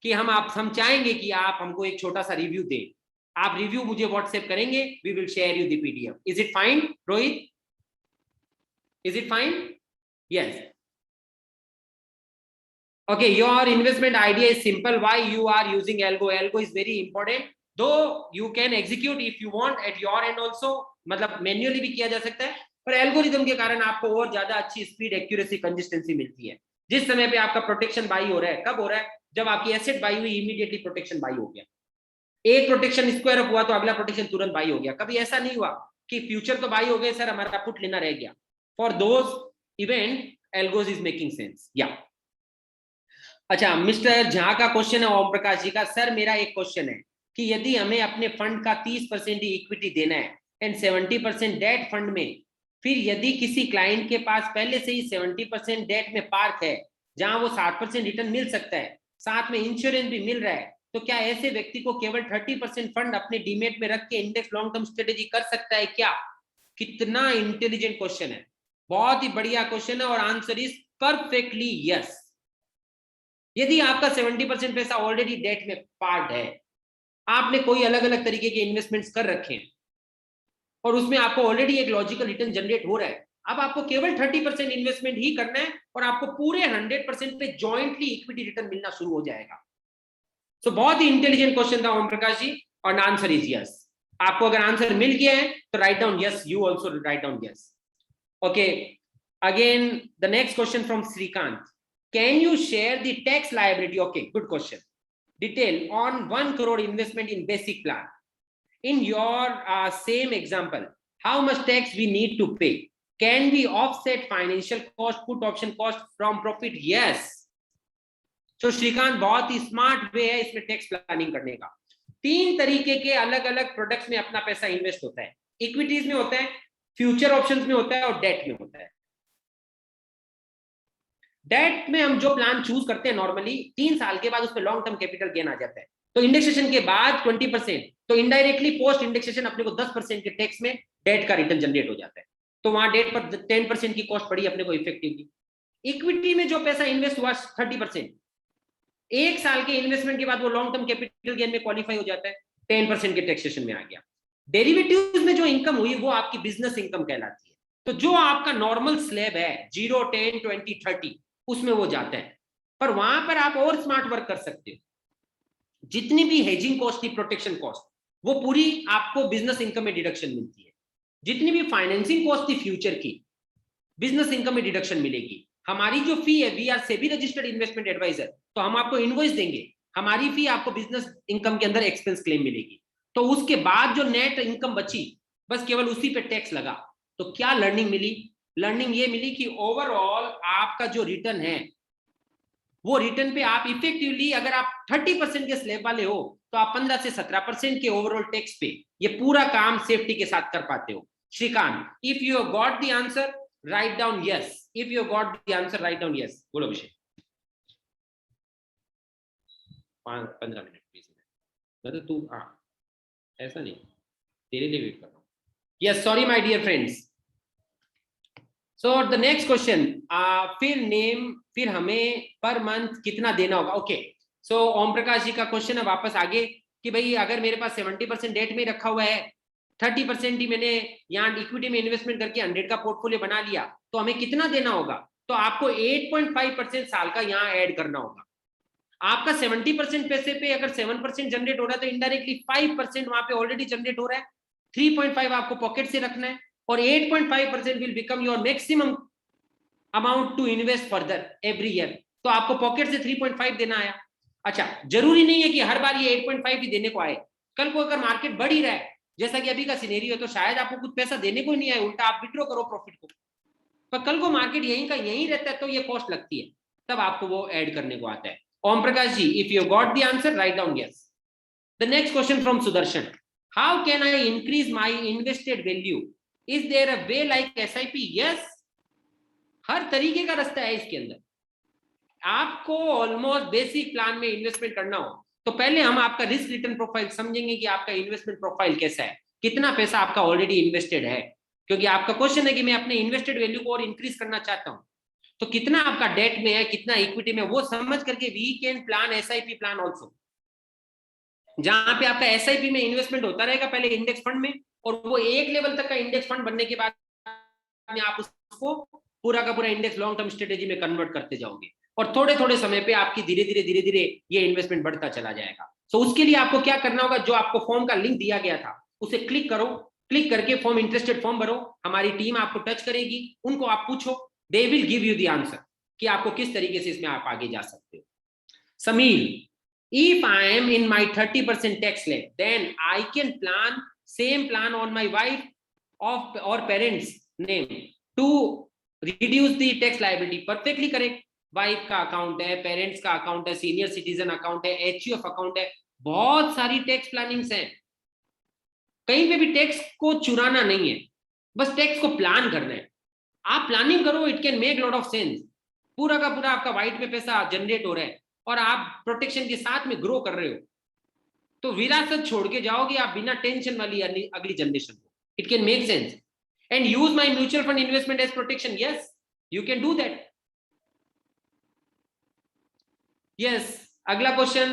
कि हम चाहेंगे कि आप हमको एक छोटा सा रिव्यू दें. आप रिव्यू मुझे व्हाट्सएप करेंगे, we will share you the PDF. Is it fine Rohit? Is it fine? Yes. Okay, your investment idea is simple. Why you are using Algo? Algo is very important. Though you can execute if you want at your end also, मतलब manually भी किया जा सकता है, पर algorithm के कारण आपको और ज्यादा अच्छी स्पीड, एक्यूरेसी, कंसिस्टेंसी मिलती है. जिस समय पे आपका प्रोटेक्शन बाई हो रहा है, कब हो रहा है? जब आपकी एसेट बाई हुई, इमीडिएटली प्रोटेक्शन बाई हो गया. एक प्रोटेक्शन स्क्वायर अप हुआ तो अगला प्रोटेक्शन तुरंत बाई हो गया. कभी ऐसा नहीं हुआ कि फ्यूचर तो बाई हो गए सर, हमारा पुट लेना रह गया. For those event algos is making sense. या अच्छा, मिस्टर झा का क्वेश्चन है, ओम प्रकाश जी का. सर मेरा एक क्वेश्चन है कि यदि हमें अपने फंड का 30% ही इक्विटी देना है एंड 70% डेट फंड में, फिर यदि किसी क्लाइंट के पास पहले से ही 70% डेट में पार्क है जहां वो 60% रिटर्न मिल सकता है, साथ में इंश्योरेंस भी मिल रहा है, तो क्या ऐसे व्यक्ति को केवल 30% फंड अपने डीमेट में रख के इंडेक्स लॉन्ग टर्म स्ट्रेटेजी कर सकता है क्या? कितना इंटेलिजेंट क्वेश्चन है, बहुत ही बढ़िया क्वेश्चन है. और आंसर इज परफेक्टली यस. यदि आपका 70% पैसा ऑलरेडी डेट में पार्क्ड है, आपने कोई अलग अलग तरीके के इन्वेस्टमेंट्स कर रखे हैं और उसमें आपको ऑलरेडी एक लॉजिकल रिटर्न जनरेट हो रहा है, अब आपको केवल 30% इन्वेस्टमेंट ही करना है और आपको पूरे 100% पे जॉइंटली इक्विटी रिटर्न मिलना शुरू हो जाएगा. तो बहुत ही इंटेलिजेंट क्वेश्चन था ओम प्रकाश जी, और आंसर इज यस. आपको अगर आंसर मिल गया है तो write down yes, you also write down yes. Okay, again the next question from Shrikant. Can you share the tax liability? Okay, good question. Detail on 1 crore investment in basic plan. In your same example, how much tax we need to pay? Can we offset financial cost, put option cost from profit? Yes. So Shrikant, बहुत ही smart way है इसमें tax planning करने का. 3 तरीके के अलग अलग प्रोडक्ट्स में अपना पैसा इन्वेस्ट होता है. इक्विटीज में होता है, फ्यूचर ऑप्शंस में होता है और डेट में होता है. डेट में हम जो प्लान चूज करते हैं नॉर्मली 3 साल के बाद उस पर लॉन्ग टर्म कैपिटल गेन आ जाता है, तो इंडेक्सेशन के बाद 20%, तो इनडायरेक्टली पोस्ट इंडेक्सेशन अपने को 10% के टैक्स में डेट का रिटर्न जनरेट हो जाता है. तो वहां डेट पर 10% की कॉस्ट पड़ी अपने को इफेक्टिवली. इक्विटी में जो पैसा इन्वेस्ट हुआ 30%, 1 साल के इन्वेस्टमेंट के बाद वो लॉन्ग टर्म कैपिटल गेन में क्वालिफाई हो जाता है, 10% के टैक्सेशन में आ गया. डेरिवेटिव्स में जो इनकम हुई वो आपकी बिजनेस इनकम कहलाती है. तो जो आपका नॉर्मल स्लैब है 0, 10, 20, 30, उसमें वो जाता है. पर वहां पर आप और स्मार्ट वर्क कर सकते हो. जितनी भी हेजिंग कॉस्ट थी, प्रोटेक्शन कॉस्ट, वो पूरी आपको बिजनेस इनकम में डिडक्शन मिलती है. जितनी भी फाइनेंसिंग कॉस्ट थी फ्यूचर की, बिजनेस इनकम में डिडक्शन मिलेगी. हमारी जो फी है, we are SEBI registered investment advisor, तो हम आपको इनवॉइस देंगे, हमारी फी आपको बिजनेस इनकम के अंदर एक्सपेंस क्लेम मिलेगी। तो उसके बाद जो नेट इनकम बची, बस केवल उसी पे टैक्स लगा। तो क्या लर्निंग मिली? लर्निंग ये मिली कि ओवरऑल आपका जो रिटर्न है, वो रिटर्न पे आप इफेक्टिवली, अगर आप 30% के स्लैब वाले हो, तो आप 15 से 17% के ओवरऑल टैक्स पे ये पूरा काम सेफ्टी के साथ कर पाते हो। Shrikant, if you got the answer write down yes, if you got the answer write down yes. बोलो अभिषेक। 15 मिनट 20 मिनट, मतलब तू, हाँ ऐसा नहीं, तेरे लिए वेट कर रहा हूँ। Yes, sorry my dear friends. So the next question, फिर हमें पर मंथ कितना देना होगा? ओके, सो ओम प्रकाश जी का क्वेश्चन है वापस आगे कि भाई अगर मेरे पास 70% डेट में रखा हुआ है, 30% ही मैंने यहाँ इक्विटी में इन्वेस्टमेंट करके 100 का पोर्टफोलियो बना लिया, तो हमें कितना देना होगा? तो आपको 8.5% साल का यहाँ ऐड करना होगा। आपका 70% पैसे पे अगर 7% जनरेट हो रहा है, तो इनडायरेक्टली 5% वहां पे ऑलरेडी जनरेट हो रहा है। 3.5 आपको पॉकेट से रखना है, और 8.5% will become your maximum amount to invest further every year. तो आपको पॉकेट से 3.5 देना आया। अच्छा, जरूरी नहीं है कि हर बार ये 8.5 ही देने को आए। कल को अगर मार्केट बढ़ ही रहा है, जैसा कि अभी का सिनेरियो है, तो शायद आपको कुछ पैसा देने को ही नहीं आए, उल्टा आप विड्रॉ करो प्रॉफिट को। पर कल को मार्केट यहीं का यहीं रहता है, तो ये कॉस्ट लगती है, तब आपको वो ऐड करने को आता है। Om Prakash ji, if you got the answer write down yes. The next question from Sudarshan, how can I increase my invested value? Is there a way like SIP? Yes, हर तरीके का रास्ता है इसके अंदर। आपको ऑलमोस्ट बेसिक प्लान में इन्वेस्टमेंट करना हो, तो पहले हम आपका रिस्क रिटर्न प्रोफाइल समझेंगे कि आपका इन्वेस्टमेंट प्रोफाइल कैसा है, कितना पैसा आपका ऑलरेडी इन्वेस्टेड है। क्योंकि आपका क्वेश्चन है कि मैं अपने इन्वेस्टेड वैल्यू को और इंक्रीज करना चाहता हूं, तो कितना आपका डेट में है, कितना इक्विटी में, वो समझ करके we can plan SIP plan also, जहां पे आपका SIP में इन्वेस्टमेंट होता रहेगा पहले इंडेक्स फंड में, और वो एक लेवल तक का इंडेक्स फंड बनने के बाद में आप उसको पूरा का पूरा इंडेक्स लॉन्ग टर्म स्ट्रेटेजी में कन्वर्ट करते जाओगे, और थोड़े थोड़े समय पे आपकी धीरे धीरे ये इन्वेस्टमेंट बढ़ता चला जाएगा। तो उसके लिए आपको क्या करना होगा, जो आपको फॉर्म का लिंक दिया गया था उसे क्लिक करो, क्लिक करके फॉर्म, इंटरेस्टेड फॉर्म भरो, हमारी टीम आपको टच करेगी, उनको आप पूछो, they will give you the answer कि आपको किस तरीके से इसमें आप आगे जा सकते हो। Sameer, if I am in my 30% tax slab, then I can plan same plan on my wife of or parents name to reduce the tax liability. Perfectly correct. Wife का अकाउंट है, पेरेंट्स का अकाउंट है, senior citizen account है, HUF account है, बहुत सारी tax plannings हैं। कहीं पे भी टैक्स को चुराना नहीं है, बस टैक्स को प्लान करना है। आप प्लानिंग करो, it can make lot of sense. पूरा का पूरा आपका वाइट में पैसा जनरेट हो रहा है, और आप प्रोटेक्शन के साथ में ग्रो कर रहे हो, तो विरासत छोड़ के जाओगे आप बिना टेंशन वाली अगली जनरेशन को। It can make sense. And use my mutual fund investment as protection, yes you can do that. Yes, अगला क्वेश्चन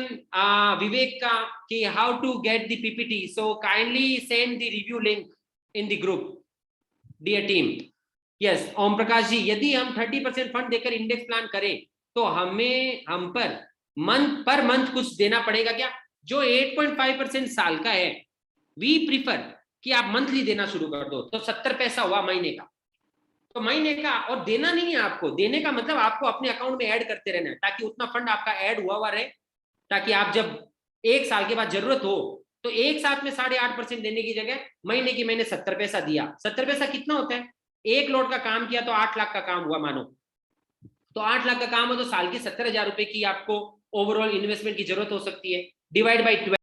विवेक का, कि how to get the PPT, so kindly send the review link in the group dear team. Yes, Om Prakash ji, यदि हम 30% fund देकर index plan करें, तो हम per month कुछ देना पड़ेगा क्या? जो 8.5% साल का है, वी प्रीफर कि आप मंथली देना शुरू कर दो, तो 70 पैसा हुआ महीने का। तो महीने का, और देना नहीं है आपको, देने का मतलब आपको अपने अकाउंट में ऐड करते रहना है, ताकि उतना फंड आपका ऐड हुआ रहे, ताकि आप जब 1 साल के बाद जरूरत हो, तो एक साथ में 8.5% देने की जगह महीने की मैंने 70 पैसा दिया। 70 पैसा कितना होता है? 1 लोट का काम किया तो 8 लाख का काम हुआ मानो, तो 8 लाख का काम हो तो साल की 70,000 रुपए की आपको ओवरऑल इन्वेस्टमेंट की जरूरत हो सकती है, डिवाइड बाई 12।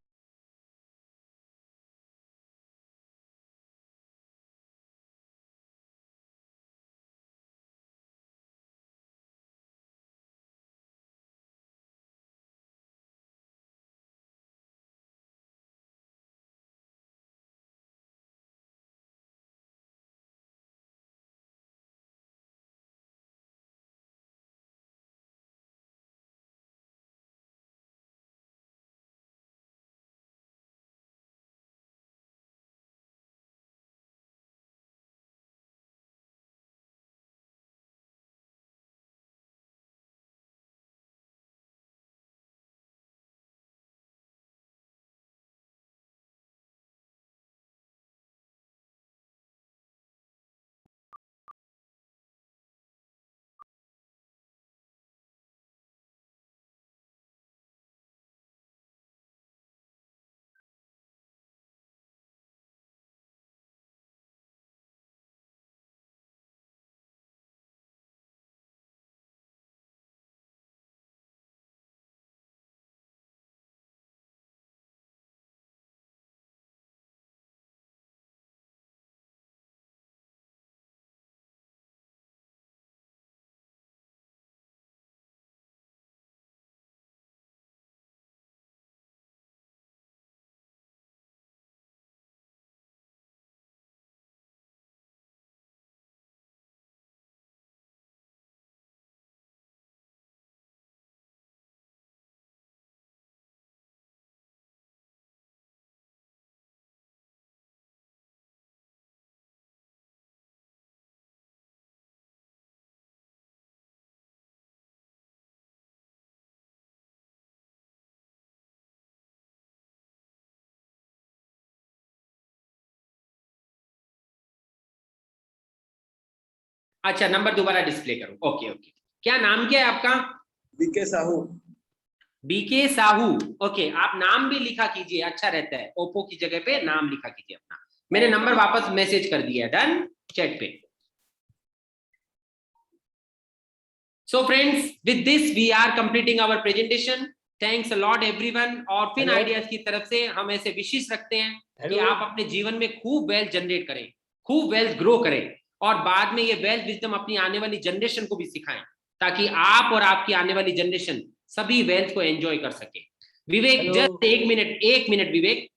अच्छा, नंबर दोबारा डिस्प्ले करो। ओके ओके, क्या नाम क्या है आपका? B K Sahu. B K Sahu. Okay, आप नाम भी लिखा कीजिए, अच्छा रहता है, ओप्पो की जगह पे नाम लिखा कीजिए अपना। मैंने नंबर वापस मैसेज कर दिया, डन चैट पे। So friends, with this we are completing our presentation. Thanks a lot everyone. और फिन आइडियाज की तरफ से हम ऐसे विशेष रखते हैं कि आप अपने जीवन में खूब वेल्थ जनरेट करें, खूब वेल्थ ग्रो करें, और बाद में ये वेल्थ विजडम अपनी आने वाली जनरेशन को भी सिखाएं, ताकि आप और आपकी आने वाली जनरेशन सभी वेल्थ को एंजॉय कर सके। विवेक, जस्ट एक मिनट विवेक।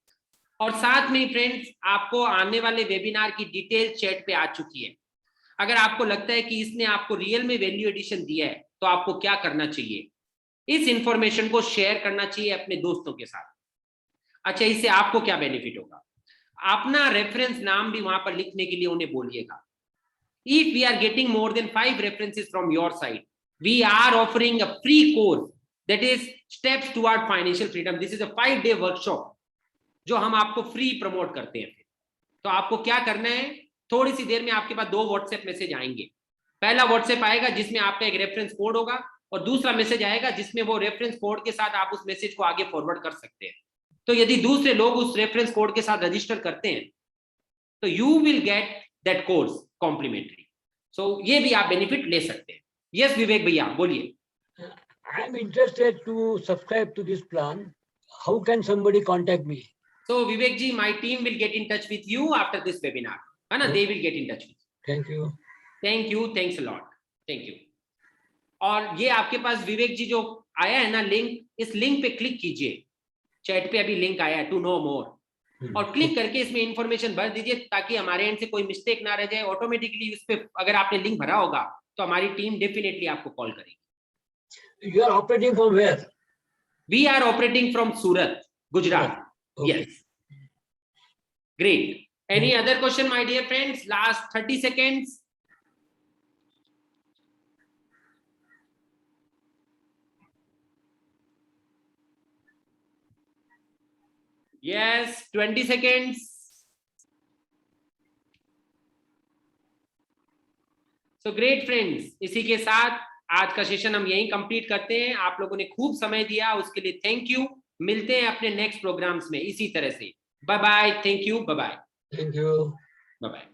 और साथ में फ्रेंड्स, आपको आने वाले वेबिनार की डिटेल चैट पे आ चुकी है। अगर आपको लगता है कि इसने आपको रियल में वैल्यू एडिशन दिया है, तो आपको क्या करना चाहिए? इस इंफॉर्मेशन को शेयर करना चाहिए अपने दोस्तों के साथ। अच्छा, इससे आपको क्या बेनिफिट होगा? अपना रेफरेंस नाम भी वहां पर लिखने के लिए उन्हें बोलिएगा। If we are getting more than 5 references from your side, we are offering a free course that is Steps Toward Financial Freedom. This is a 5-day workshop जो हम आपको फ्री प्रमोट करते हैं। तो आपको क्या करना है, थोड़ी सी देर में आपके पास 2 व्हाट्सएप मैसेज आएंगे। पहला व्हाट्सएप आएगा जिसमें आपका एक रेफरेंस कोड होगा, और दूसरा मैसेज आएगा जिसमें वो रेफरेंस कोड के साथ आप उस मैसेज को आगे फॉरवर्ड कर सकते हैं। तो यदि दूसरे लोग उस रेफरेंस कोड के साथ रजिस्टर करते हैं, तो you will get that course complimentary. So ये भी आप बेनिफिट ले सकते हैं। यस विवेक भैया, बोलिए। I am interested to subscribe to this plan. How can somebody contact me? So Vivek ji, my team will get in touch with you after this webinar, है ना? They will get in touch with you. Thank you. Thank you, thanks a lot. Thank you. और ये आपके पास विवेक जी जो आया है ना link, इस लिंक पे क्लिक कीजिए। चैट पे अभी लिंक आया है, टू नो मोर, और क्लिक करके इसमें इंफॉर्मेशन भर दीजिए, ताकि हमारे एंड से कोई मिस्टेक ना रह जाए। ऑटोमेटिकली उस पे अगर आपने लिंक भरा होगा तो हमारी टीम डेफिनेटली आपको कॉल करेगी। You are operating from where? We are operating from Surat, Gujarat. Okay. Yes. Great. Any other question, my dear friends? Last 30 seconds. Yes, 20 seconds. So great friends, इसी के साथ आज का सेशन हम यहीं complete करते हैं। आप लोगों ने खूब समय दिया, उसके लिए थैंक यू। मिलते हैं अपने नेक्स्ट प्रोग्राम्स में इसी तरह से। Bye bye, thank you, bye bye. Thank you. Bye bye.